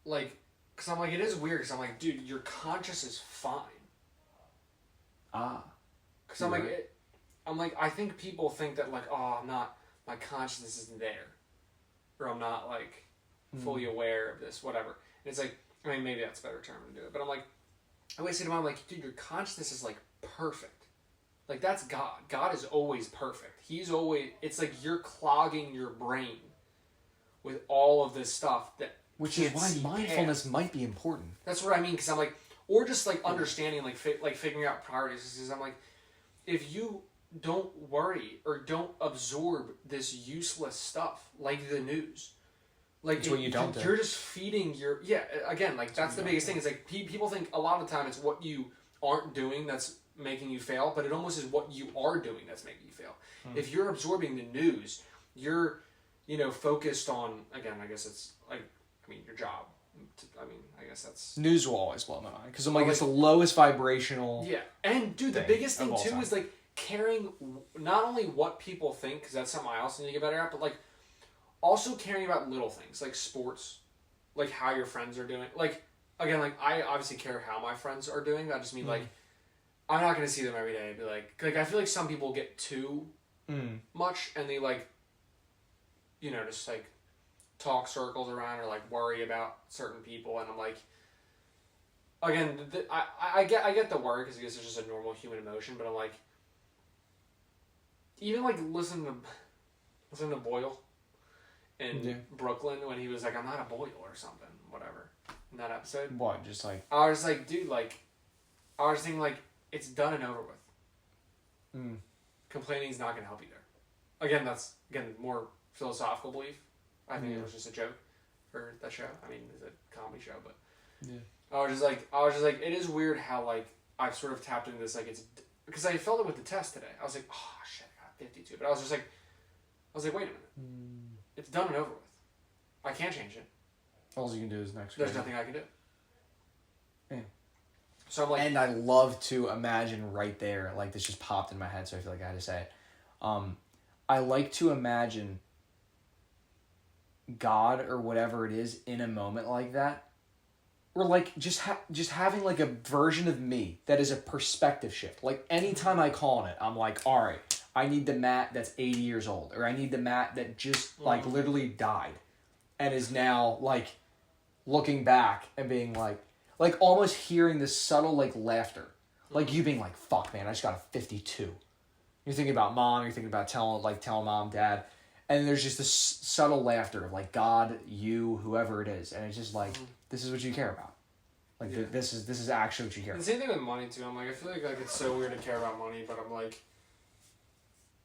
like, because I'm like it is weird because I'm like, dude, your conscious is fine. Because I'm like I think people think that like, oh, I'm not, my consciousness isn't there, or I'm not like fully aware of this, whatever. And it's like, I mean, maybe that's a better term to do it, but I'm like, I always say to Mom, like, dude, your consciousness is like perfect. Like, that's God. God is always perfect. He's always... It's like you're clogging your brain with all of this stuff that... Which is why mindfulness might be important. That's what I mean, because I'm like... Or just, like, understanding, like figuring out priorities. Because I'm like, if you don't worry or don't absorb this useless stuff, like the news... Like, it's what you don't do. You're just feeding your... Yeah, again, like, that's the biggest thing. It's like, people think a lot of the time it's what you aren't doing that's making you fail, but it almost is what you are doing that's making you fail. If you're absorbing the news, you're, focused on, again, I guess it's like, I mean, your job. I mean, I guess that's... News will always blow my mind, because I'm like, it's the lowest vibrational... Yeah, and dude, the biggest thing too is like caring not only what people think, because that's something I also need to get better at, but like also caring about little things, like sports, like how your friends are doing. Like, again, like I obviously care how my friends are doing, I just mean like, I'm not going to see them every day and be like, I feel like some people get too much and they like, just like talk circles around or like worry about certain people. And I'm like, again, I get the worry because I guess it's just a normal human emotion, but I'm like, even like listen to Boyle in Brooklyn when he was like, I'm not a Boyle or something, whatever, in that episode. What, just like... I was like, dude, like, I was thinking like, it's done and over with. Complaining is not going to help you there. Again, that's more philosophical belief. I think it was just a joke for that show. I mean, it's a comedy show, but I was just like, it is weird how like I've sort of tapped into this, like it's because I felt it with the test today. I was like, oh shit, I got 52, but I was like, wait a minute, it's done and over with. I can't change it. All you can do is next. There's nothing I can do. Yeah. So I'm like, and I love to imagine right there, like this just popped in my head, so I feel like I had to say it. I like to imagine God or whatever it is in a moment like that, or like just having like a version of me that is a perspective shift. Like anytime I call on it, I'm like, all right, I need the Matt that's 80 years old, or I need the Matt that just like literally died and is now like looking back and being like almost hearing this subtle like laughter, like you being like, fuck man, I just got a 52. You're thinking about mom, you're thinking about telling mom, dad, and there's just this subtle laughter of like God, you, whoever it is, and it's just like, this is what you care about. Like this is actually what you care about. The same thing with money too. I'm like, I feel like it's so weird to care about money, but I'm like,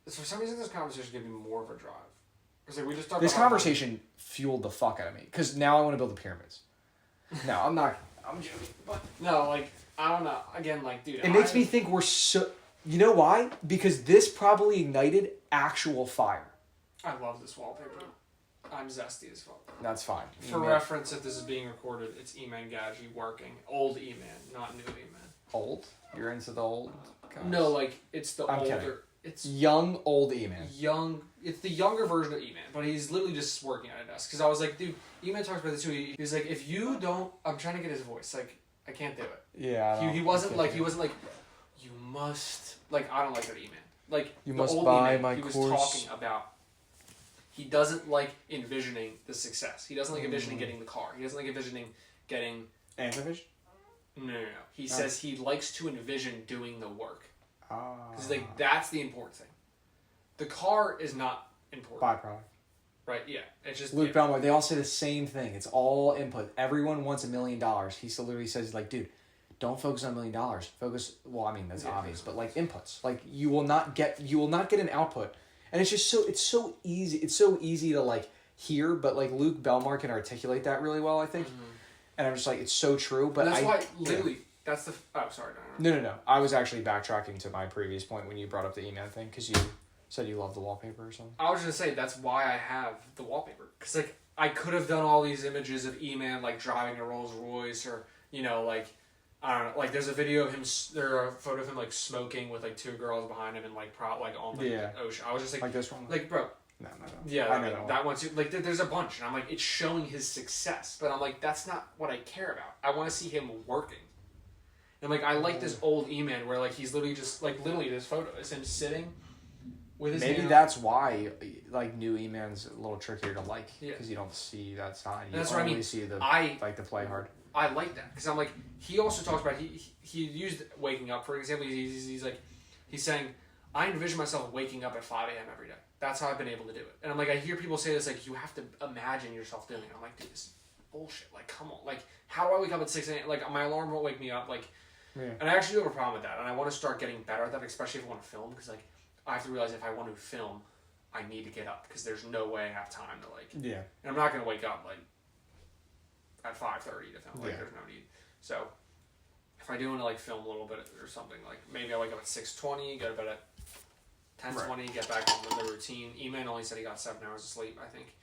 for some reason this conversation gave me more of a drive. Because like we just talked. This conversation fueled the fuck out of me because now I want to build the pyramids. No, I'm not. I'm joking. But no, like I don't know. Again, like dude, it makes me think we're so. You know why? Because this probably ignited actual fire. I love this wallpaper. I'm zesty as fuck. That's fine. For reference, if this is being recorded, it's Eman Gadji working. Old Eman, not new Eman. Old? You're into the old guys? No, like, it's the I'm older... kidding. It's young, old E-Man. Young. It's the younger version of E-Man, but he's literally just working at a desk. Because I was like, dude, E-Man talks about this too. He's like, if you don't... I'm trying to get his voice. Like, I can't do it. Yeah. He wasn't like, you must... Like, I don't like that E-Man. Like, you the must old buy E-Man, my he was course. talking about... He doesn't like envisioning the success. He doesn't like envisioning getting the car. He doesn't like envisioning getting... Antivision? No. He says he likes to envision doing the work. Ah. Because like, that's the important thing. The car is not important. Byproduct. Right, yeah. It's just... Luke Belmar, they all say the same thing. It's all input. Everyone wants $1 million. He still literally says, like, dude, don't focus on $1 million. Focus... Well, I mean, that's obvious. But, like, inputs. Like, you will not get an output. And it's just so easy. It's so easy to, like, hear. But, like, Luke Belmar can articulate that really well, I think. Mm-hmm. And I'm just like, it's so true. But that's why, literally... Yeah. That's the... Oh, sorry. No. I was actually backtracking to my previous point when you brought up the email thing. Because you... said you love the wallpaper or something? I was going to say, that's why I have the wallpaper. Because, like, I could have done all these images of E-Man, like, driving a Rolls Royce or, you know, like, I don't know. Like, there's a video of him, a photo of him, like, smoking with, like, 2 girls behind him and, like, on, like, the ocean. I was just like... Like this one? Like, bro. No. Yeah, I know that one too. Like, there's a bunch. And I'm like, it's showing his success. But I'm like, that's not what I care about. I want to see him working. And, like, I like this old E-Man where, like, he's literally just, like, literally this photo is him sitting... Maybe that's why, like, new E-Man's a little trickier to like, because you don't see that side. You that's only what I mean. See the the play hard. I like that because I'm like, he also talks about he used waking up for example. He's like, he's saying, I envision myself waking up at 5 a.m. every day. That's how I've been able to do it. And I'm like, I hear people say this like, you have to imagine yourself doing it. I'm like, dude, this is bullshit. Like, come on. Like, how do I wake up at 6 a.m.? Like, my alarm won't wake me up. Like, and I actually do have a problem with that. And I want to start getting better at that, especially if I want to film because like. I have to realize if I want to film, I need to get up because there's no way I have time to like. Yeah. And I'm not gonna wake up like at 5:30 to film. Like there's no need. So if I do want to like film a little bit or something, like maybe I wake up at 6:20, go to bed at 10:20, get back on the routine. E-Man only said he got 7 hours of sleep. I think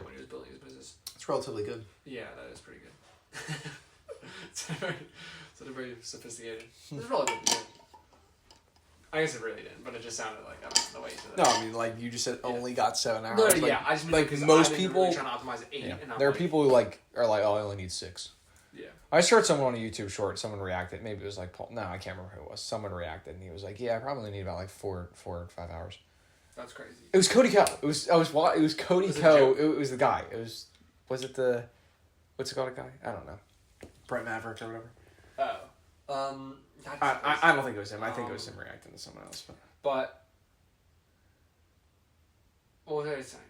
when he was building his business. It's relatively good. Yeah, that is pretty good. it's very sophisticated. It's relatively good. I guess it really didn't, but it just sounded like that was the way to No, I mean, like, you just said only got 7 hours. No, like, yeah, I just mean like most people really trying to optimize 8. Yeah. And there are like, people who like are like, oh, I only need 6. Yeah. I just heard someone on a YouTube short. Someone reacted. Maybe it was like Paul. No, I can't remember who it was. Someone reacted, and he was like, "Yeah, I probably need about like 4 or 5 hours." That's crazy. It was Cody Ko. It was Cody Ko. It was the guy. Was it the what's it called? A guy? I don't know. Brett Maverick or whatever. Oh. I don't think it was him. I think it was him reacting to someone else. But what was I saying?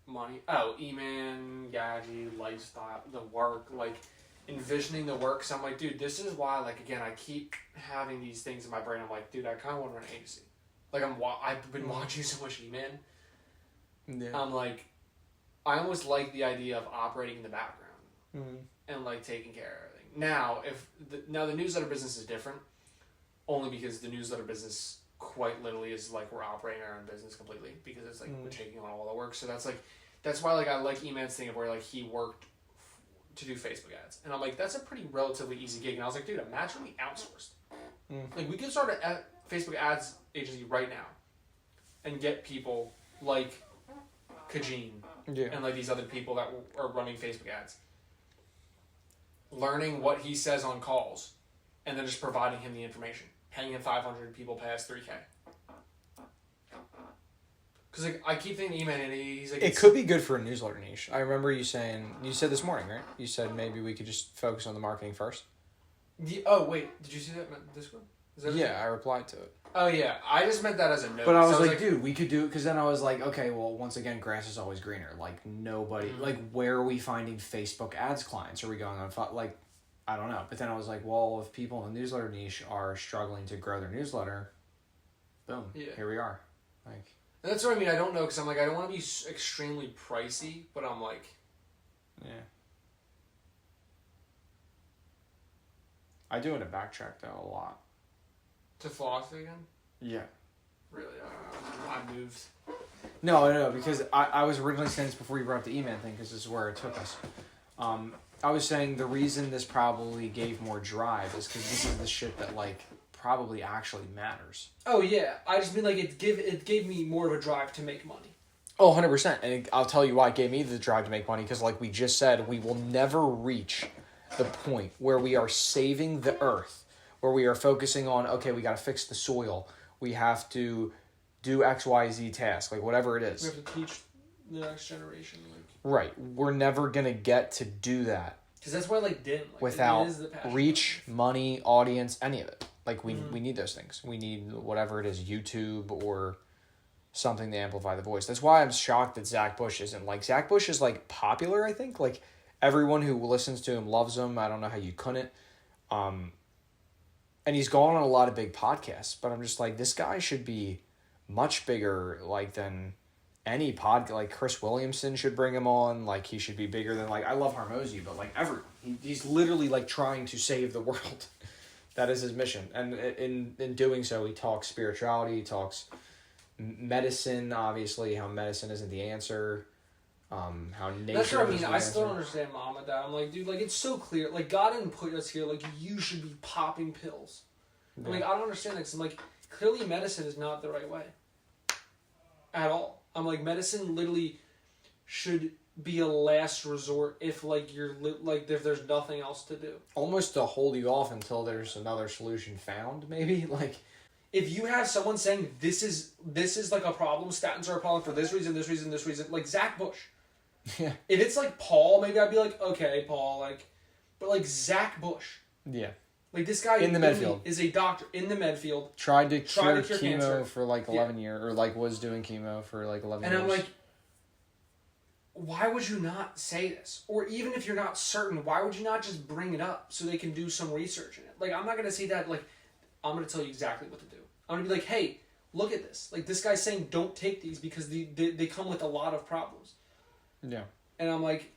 Money. Oh, E-Man, Gadget, lifestyle, the work, like envisioning the work. So I'm like, dude, this is why. Like again, I keep having these things in my brain. I'm like, dude, I kind of want to run an agency. Like I've been watching so much E-Man. Yeah. I'm like, I almost like the idea of operating in the background and like taking care of everything. Now, now the newsletter business is different, only because the newsletter business quite literally is like we're operating our own business completely because it's like we're taking on all the work. So that's why like I like E-Man's thing of where like he worked to do Facebook ads, and I'm like that's a pretty relatively easy gig. And I was like, dude, imagine we outsourced. Like we could start a Facebook ads agency right now, and get people like Kajin and like these other people that are running Facebook ads, learning what he says on calls, and then just providing him the information. Paying him 500 people past 3K. Because like I keep thinking E-Man and he's like... It could be good for a newsletter niche. I remember you saying... You said this morning, right? You said maybe we could just focus on the marketing first. Oh, wait. Did you see that in Discord? Yeah, I replied to it. Oh, yeah. I just meant that as a note. But I was like, dude, we could do it. Because then I was like, okay, well, once again, grass is always greener. Like, nobody... Like, where are we finding Facebook ads clients? Are we going on... Like... I don't know. But then I was like, well, if people in the newsletter niche are struggling to grow their newsletter, boom, here we are. Like, and that's what I mean. I don't know because I'm like, I don't want to be extremely pricey, but I'm like... Yeah. I do it to backtrack, though, a lot. To philosophy again? Yeah. Really? I moved. No, because I was originally saying this before you brought up the E-Man thing, because this is where it took us. I was saying the reason this probably gave more drive is because this is the shit that, like, probably actually matters. Oh, yeah. I just mean, like, it gave me more of a drive to make money. Oh, 100%. And I'll tell you why it gave me the drive to make money, because, like we just said, we will never reach the point where we are saving the earth, where we are focusing on, okay, we got to fix the soil. We have to do X, Y, Z task, like whatever it is. We have to teach the next generation. Like, right. We're never going to get to do that. Because that's why I like Dim. Like, without it is the passion. reach, money, audience, any of it. Like, we need those things. We need whatever it is, YouTube or something to amplify the voice. That's why I'm shocked that Zach Bush isn't. Like, Zach Bush is, like, popular, I think. Like, everyone who listens to him loves him. I don't know how you couldn't. And he's gone on a lot of big podcasts. But I'm just like, this guy should be much bigger, like, than any like Chris Williamson should bring him on. Like, he should be bigger than, like, I love Harmozy, but, like, everyone. He's literally, like, trying to save the world. That is his mission. And in doing so, he talks spirituality, he talks medicine, obviously, how medicine isn't the answer, how nature. That's what I mean. is the I still don't answer. understand Mom and Dad. I'm like, dude, like, it's so clear. Like, God didn't put us here. Like, you should be popping pills. Yeah. I'm like, I don't understand that. 'Cause I'm like, clearly medicine is not the right way. At all. I'm like, medicine literally should be a last resort if, like, if there's nothing else to do. Almost to hold you off until there's another solution found, maybe? Like, if you have someone saying this is like a problem, statins are a problem for this reason, like Zach Bush. yeah. If it's like Paul, maybe I'd be like, okay, Paul, like, but like Zach Bush. Yeah. Like, this guy In the med field. is a doctor in the med field. Tried to cure chemo cancer. for like 11 years, or like was doing chemo for like 11 And years. I'm like, why would you not say this? Or even if you're not certain, why would you not just bring it up so they can do some research in it? Like, I'm not going to say that, like, I'm going to tell you exactly what to do. I'm going to be like, hey, look at this. Like, this guy's saying don't take these because they come with a lot of problems. Yeah. And I'm like,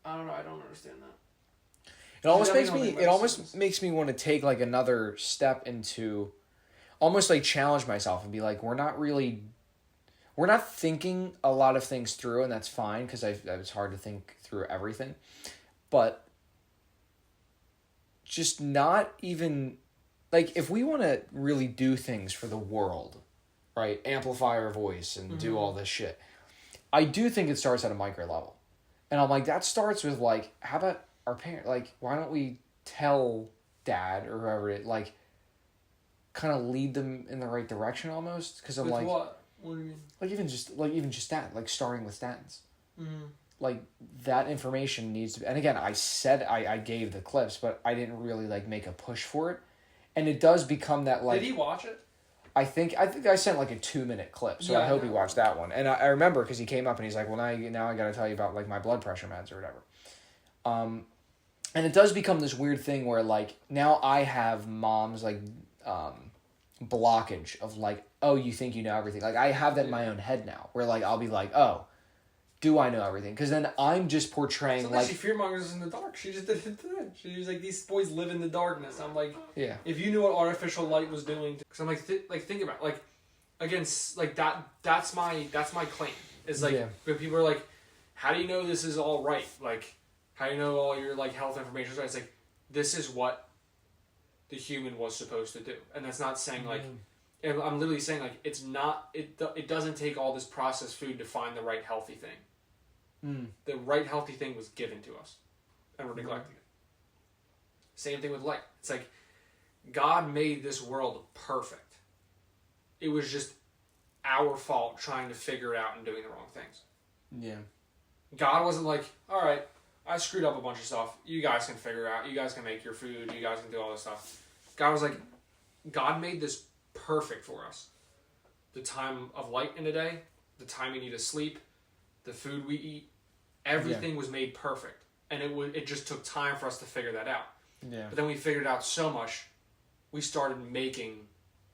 I don't know, I don't understand that. It almost Medicines. makes me want to take like another step into almost like challenge myself and be like, we're not thinking a lot of things through, and that's fine because it's hard to think through everything. But just not even like, if we want to really do things for the world, right? Amplify our voice and do all this shit. I do think it starts at a micro level. And I'm like, that starts with like, how about our parents? Like, why don't we tell dad or whoever it, like, kind of lead them in the right direction almost? Because I'm With like, what? What do you mean? like even just that, like starting with statins. Mm-hmm. Like, that information needs to be, and again, I gave the clips, but I didn't really like make a push for it. And it does become that, like, Did he watch it? I think I sent like a 2-minute clip, so Yeah, I hope I he know. watched that one. And I remember because he came up and he's like, well, now I got to tell you about like my blood pressure meds or whatever. And it does become this weird thing where like now I have mom's like blockage of like, oh, you think you know everything. Like, I have that in my own head now where like I'll be like, oh, do I know everything? Because then I'm just portraying Sometimes like, she fearmongers in the dark. She just did it today. She was like, these boys live in the darkness. I'm like, yeah, if you knew what artificial light was doing, because I'm like, think about it. Like, again, like that's my claim. Is like, Yeah. when people are like, how do you know this is all right? Like, how do you know all your like health information is right? It's like, this is what the human was supposed to do, and that's not saying like, and I'm literally saying like, it's not. It doesn't take all this processed food to find the right healthy thing. The right healthy thing was given to us, and we're neglecting it. Same thing with light. It's like, God made this world perfect. It was just our fault trying to figure it out and doing the wrong things. yeah, God wasn't like, all right, I screwed up a bunch of stuff. You guys can figure it out. You guys can make your food. You guys can do all this stuff. God was like, God made this perfect for us. The time of light in the day, the time we need to sleep, the food we eat, everything was made perfect. And it just took time for us to figure that out. yeah. But then we figured out so much, we started making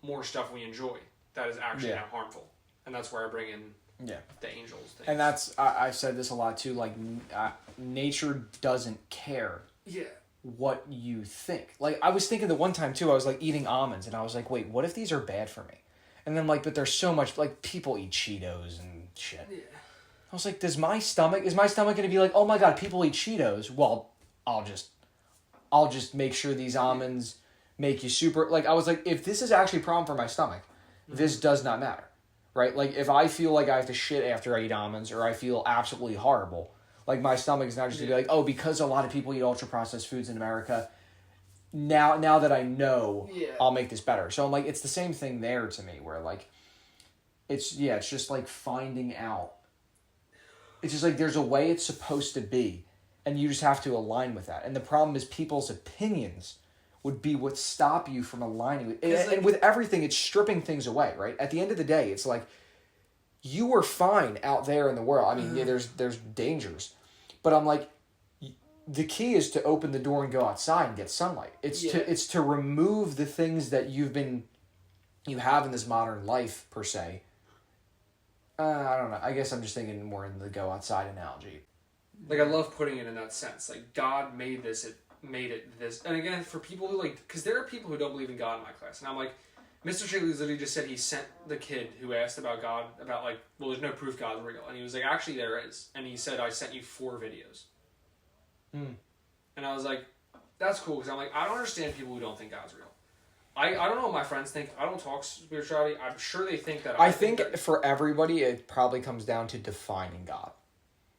more stuff we enjoy that is actually not harmful. And that's where I bring in the angels thing. And that's I've said this a lot too. Like, nature doesn't care what you think. Like, I was thinking the one time too, I was like eating almonds and I was like, wait, what if these are bad for me? And then like, but there's so much, like, people eat Cheetos and shit. Yeah. I was like, is my stomach going to be like, oh my God, people eat Cheetos? Well, I'll just make sure these almonds make you super, like, I was like, if this is actually a problem for my stomach, this does not matter, right? Like, if I feel like I have to shit after I eat almonds, or I feel absolutely horrible, like, my stomach is not just going to be like, oh, because a lot of people eat ultra-processed foods in America, now that I know, I'll make this better. So I'm like, it's the same thing there to me, where, like, it's just, like, finding out. It's just, like, there's a way it's supposed to be, and you just have to align with that. And the problem is people's opinions would be what stop you from aligning with it. And with everything, it's stripping things away, right? At the end of the day, it's like, you were fine out there in the world. I mean, there's dangers. But I'm like, the key is to open the door and go outside and get sunlight. It's to remove the things that you have in this modern life, per se. I don't know. I guess I'm just thinking more in the go outside analogy. Like, I love putting it in that sense. Like, God made this, it made it this. And again, for people who, like, because there are people who don't believe in God in my class. And I'm like, Mr. Shigley literally just said he sent the kid who asked about God, about, like, well, there's no proof God's real. And he was like, actually, there is. And he said, I sent you 4 videos. And I was like, that's cool. Because I'm like, I don't understand people who don't think God's real. I don't know what my friends think. I don't talk spirituality. I'm sure they think that. I think for everybody, it probably comes down to defining God.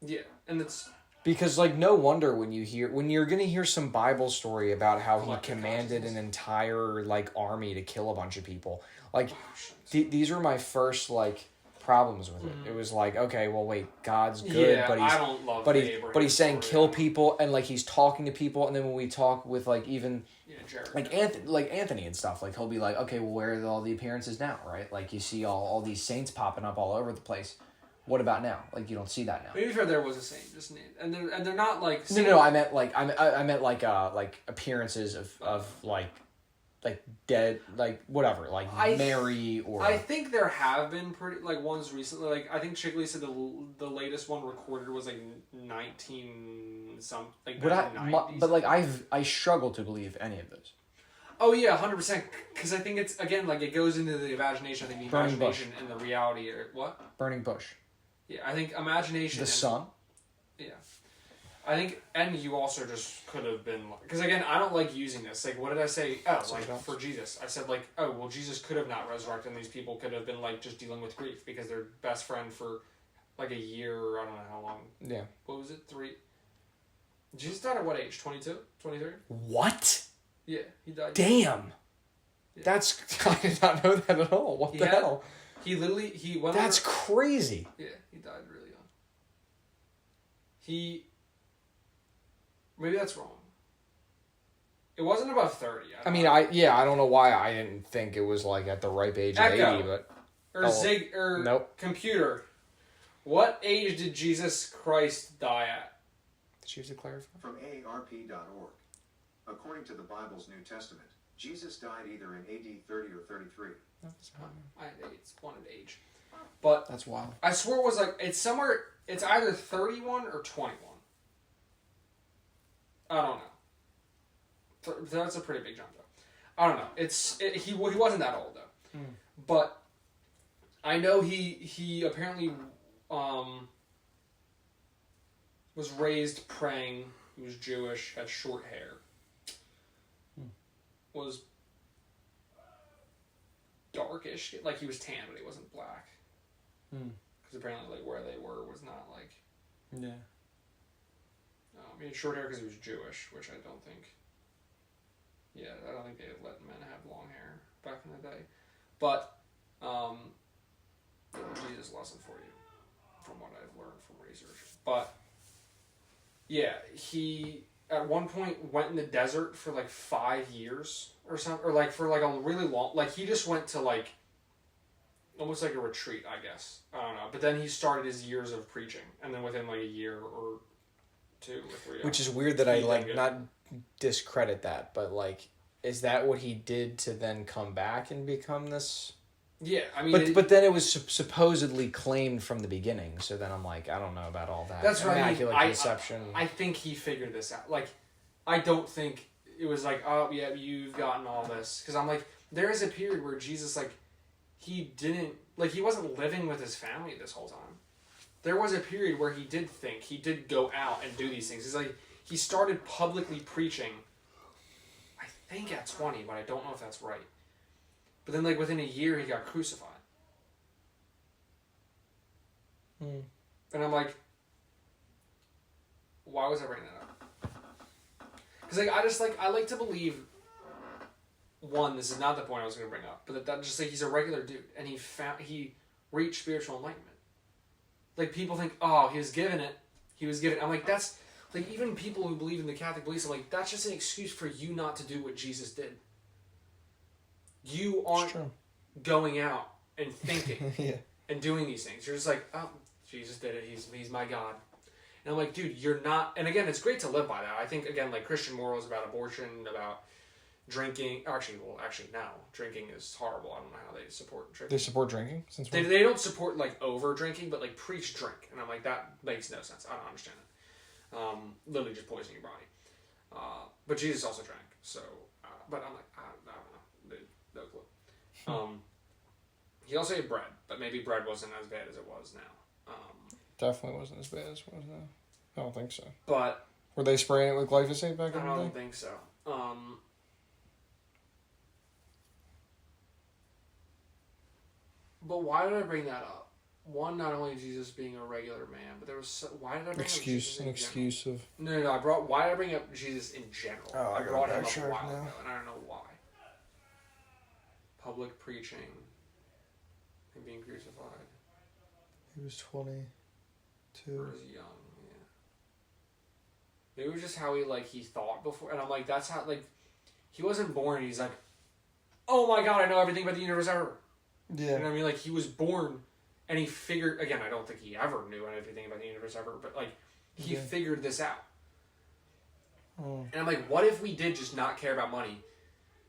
Yeah, and it's because, like, no wonder when you're gonna hear some Bible story about how he commanded an entire, like, army to kill a bunch of people. Like, these were my first, like, problems with it. It was like, okay, well, wait, God's good, but he's saying kill people, and, like, he's talking to people, and then when we talk with, like, even like Anthony and stuff, like, he'll be like, okay, well, where are all the appearances now, right? Like, you see all these saints popping up all over the place. What about now? Like, you don't see that now. Maybe there was a saint, just and they're not like no. I meant like appearances of like dead, like whatever, like Mary or. I think there have been pretty like ones recently. Like, I think Shigley said the latest one recorded was like 19 some like. But like I struggle to believe any of those. Oh yeah, 100%. Because I think it's again like it goes into the imagination. I think the Burning imagination bush. and the reality are what? Burning bush. Yeah, I think imagination. The sun. Yeah, I think, and you also just could have been because again, I don't like using this. Like, what did I say? Oh, like for Jesus, I said like, oh well, Jesus could have not resurrected, and these people could have been like just dealing with grief because they're best friend for like a year or I don't know how long. Yeah. What was it? 3. Jesus died at what age? 22? 23? What? Yeah, he died. Damn. Yeah. That's I did not know that at all. What the hell? He went. That's crazy. Yeah, he died really young. Maybe that's wrong. It wasn't above 30. I don't know why I didn't think it was like at the ripe age of 80, but nope. Computer. What age did Jesus Christ die at? Did you have to clarify? From AARP.org. According to the Bible's New Testament, Jesus died either in AD 30 or 33. It's one at age. But that's wild. I swear it was like, it's somewhere, it's either 31 or 21. I don't know. That's a pretty big jump, though. I don't know. He wasn't that old, though. But I know he apparently was raised praying. He was Jewish, had short hair. Was darkish, like he was tan, but he wasn't black. Because apparently, like where they were was not like. Yeah. He had short hair because he was Jewish, which I don't think. Yeah, I don't think they had let men have long hair back in the day. But, Jesus lesson for you, from what I've learned from research. But, yeah, he at one point went in the desert for like 5 years or something, or like for like a really long, like he just went to like, almost like a retreat, I guess. I don't know. But then he started his years of preaching, and then within like a year or 2 or 3. Which is weird that I like not discredit that, but like, is that what he did to then come back and become this? Yeah, I mean, but then it was supposedly claimed from the beginning. So then I'm like, I don't know about all that. That's right. Immaculate conception. I think he figured this out. Like, I don't think it was like, oh yeah, you've gotten all this. Because I'm like, there is a period where Jesus, like, he didn't, like, he wasn't living with his family this whole time. there was a period where he did go out and do these things. He's like, he started publicly preaching, I think at 20, but I don't know if that's right. But then, like, within a year, he got crucified. And I'm like, why was I bringing that up? Because, like, I like to believe, one, this is not the point I was going to bring up, but that just, like, he's a regular dude, and he reached spiritual enlightenment. Like, people think, oh, he was given it. I'm like, that's, like, even people who believe in the Catholic beliefs, I'm like, that's just an excuse for you not to do what Jesus did. You aren't going out and thinking and doing these things. You're just like, oh, Jesus did it. He's my God. And I'm like, dude, you're not. And again, it's great to live by that. I think, again, like, Christian morals about abortion, about drinking. Actually, no. Drinking is horrible. I don't know how they support drinking. They support drinking? They don't support, like, over drinking, but, like, preach drink. And I'm like, that makes no sense. I don't understand it. Literally just poisoning your body. But Jesus also drank. So, but I'm like, I don't know. No clue. He also ate bread, but maybe bread wasn't as bad as it was now. Definitely wasn't as bad as it was now. I don't think so. But were they spraying it with glyphosate back in the day? I don't think so. But why did I bring that up? One, not only Jesus being a regular man, but there was why did I bring up Jesus in general? No. Why did I bring up Jesus in general? Oh, I brought him up sure a while now. ago, and I don't know why. Public preaching and being crucified. He was 22. Or was he young? Yeah. Maybe it was just how he thought before, and I'm like, that's how, like, he wasn't born. He's like, oh my God, I know everything about the universe ever. Yeah. You know what I mean? Like, he was born, and he figured, again, I don't think he ever knew everything about the universe ever, but, like, he figured this out. And I'm like, what if we did just not care about money,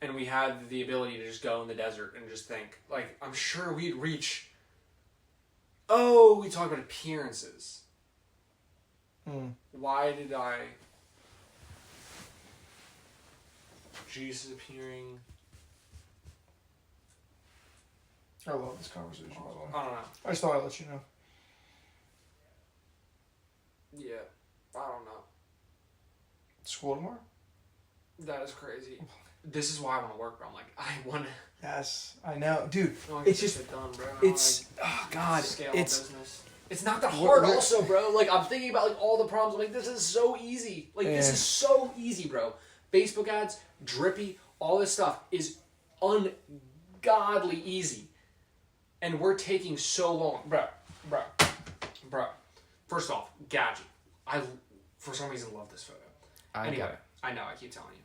and we had the ability to just go in the desert and just think, like, I'm sure we'd reach, we talk about appearances. Why did Jesus appearing? I love this conversation, by the way. I don't know. I just thought I'd let you know. Yeah, I don't know. School tomorrow? That is crazy. This is why I want to work, bro. I'm like, I want to. Yes, I know. Dude, It's just done, bro. it's, oh God, Scale it's, business. It's not that hard, also, bro. Like, I'm thinking about, like, all the problems. I'm like, this is so easy. Like, this is so easy, bro. Facebook ads, Drippy, all this stuff is ungodly easy. And we're taking so long. Bro. First off, Gadget. I, for some reason, love this photo. Anyway, I know, I keep telling you.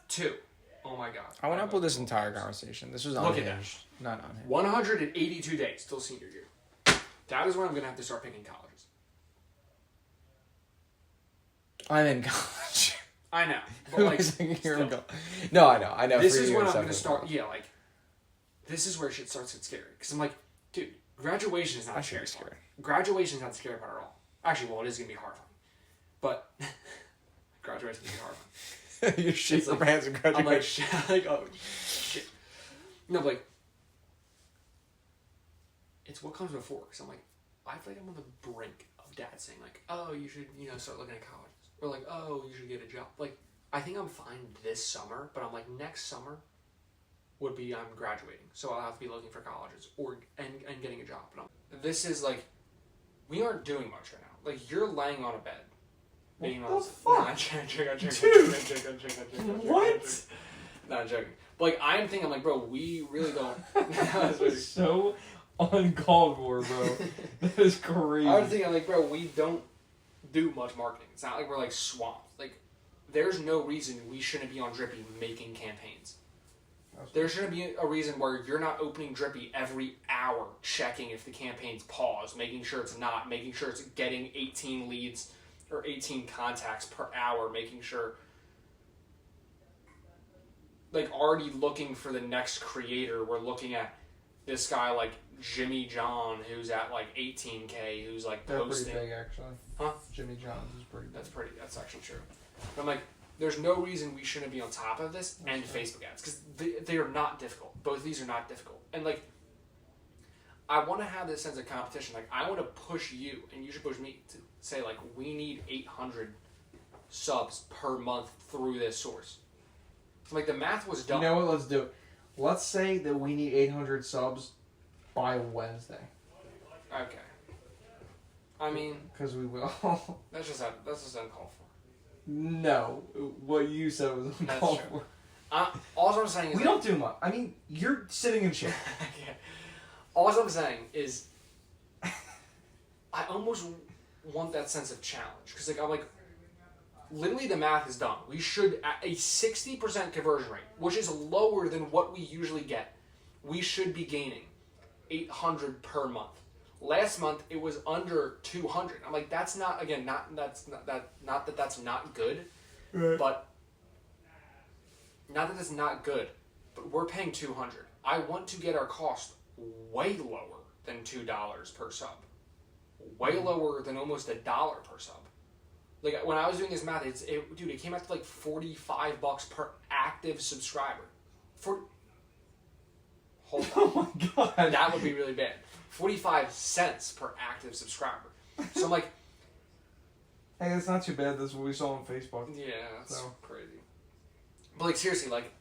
2. Oh my God. I went up with this entire conversation. This was Look at unhinged. Not unhinged. 182 days till senior year. That is when I'm going to have to start picking colleges. I'm in college. I know. But, Who like, was thinking you were still. in college? No, I know. This for is you when it's I'm going to definitely start, like, this is where shit starts to get scary. Because I'm like, dude, graduation is not That scary. shit's scary. Graduation is not the scary part at all. Actually, well, it is going to be horrifying. But graduation is going to be horrifying. You shit your like, pants and graduate. I'm like, shit. Like, oh, shit. No, but, like, it's what comes before. Because I'm like, I feel like I'm on the brink of dad saying, like, oh, you should, start looking at colleges. Or, like, oh, you should get a job. Like, I think I'm fine this summer, but I'm like, next summer would be I'm graduating. So I'll have to be looking for colleges and getting a job. But this is, like, we aren't doing much right now. Like, you're laying on a bed. What the fuck? No, I'm joking. What? No, I'm joking. But, like, I'm thinking, I'm like, bro, we really don't. That was so uncalled for, bro. That is crazy. I was thinking, I'm like, bro, we don't do much marketing. It's not like we're, like, swamped. Like, there's no reason we shouldn't be on Drippy making campaigns. There shouldn't be a reason where you're not opening Drippy every hour, checking if the campaign's paused, making sure it's not, making sure it's getting 18 leads or 18 contacts per hour, making sure, like, already looking for the next creator. We're looking at this guy like Jimmy John, who's at like 18K, who's like posting. Pretty big, actually. Huh? Jimmy John's is pretty big. That's actually true. But I'm like, there's no reason we shouldn't be on top of this and Facebook ads, because they are not difficult. Both of these are not difficult. And, like, I want to have this sense of competition. Like, I want to push you, and you should push me to say, like, we need 800 subs per month through this source. So, like, the math was done. You know what? Let's do it. Let's say that we need 800 subs by Wednesday. Okay. I mean, Because we will. that's just uncalled for. No. What you said was That's uncalled true. for. All I'm saying is We don't do much. I mean, you're sitting in chair. Okay. All I'm saying is, I almost want that sense of challenge because, like, I'm like, literally the math is done. We should at a 60% conversion rate, which is lower than what we usually get. We should be gaining 800 per month. Last month it was under 200. I'm like, that's not that's not good, Right. but not that it's not good, but we're paying 200. I want to get our cost way lower than $2 per sub, way lower than almost $1 per sub. Like, when I was doing this math, it came out to like $45 per active subscriber. Hold on. Oh my god. That would be really bad. 45 cents per active subscriber. So I'm like, Hey, that's not too bad. That's what we saw on Facebook. yeah, that's So. crazy. But, like, seriously, like,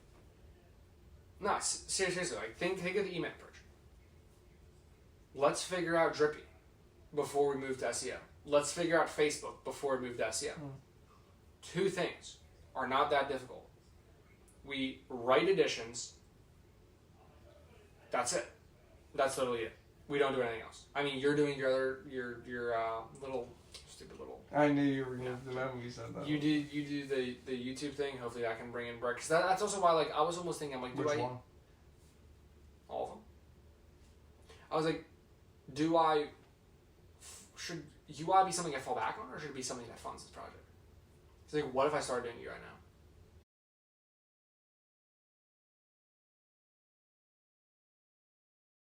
no, seriously, like, think of the email approach. Let's figure out Drippy before we move to SEO. Let's figure out Facebook before we move to SEO. Two things are not that difficult. We write editions. That's it. That's literally it. We don't do anything else. I mean, you're doing your little stupid little. I knew you were going to do that when you said that. You do the YouTube thing. Hopefully, I can bring in bread. Because that's also why, like, I was almost thinking, I'm like, Which one? All of them. I was like, should UI be something I fall back on, or should it be something that funds this project? It's like, what if I start doing UI now?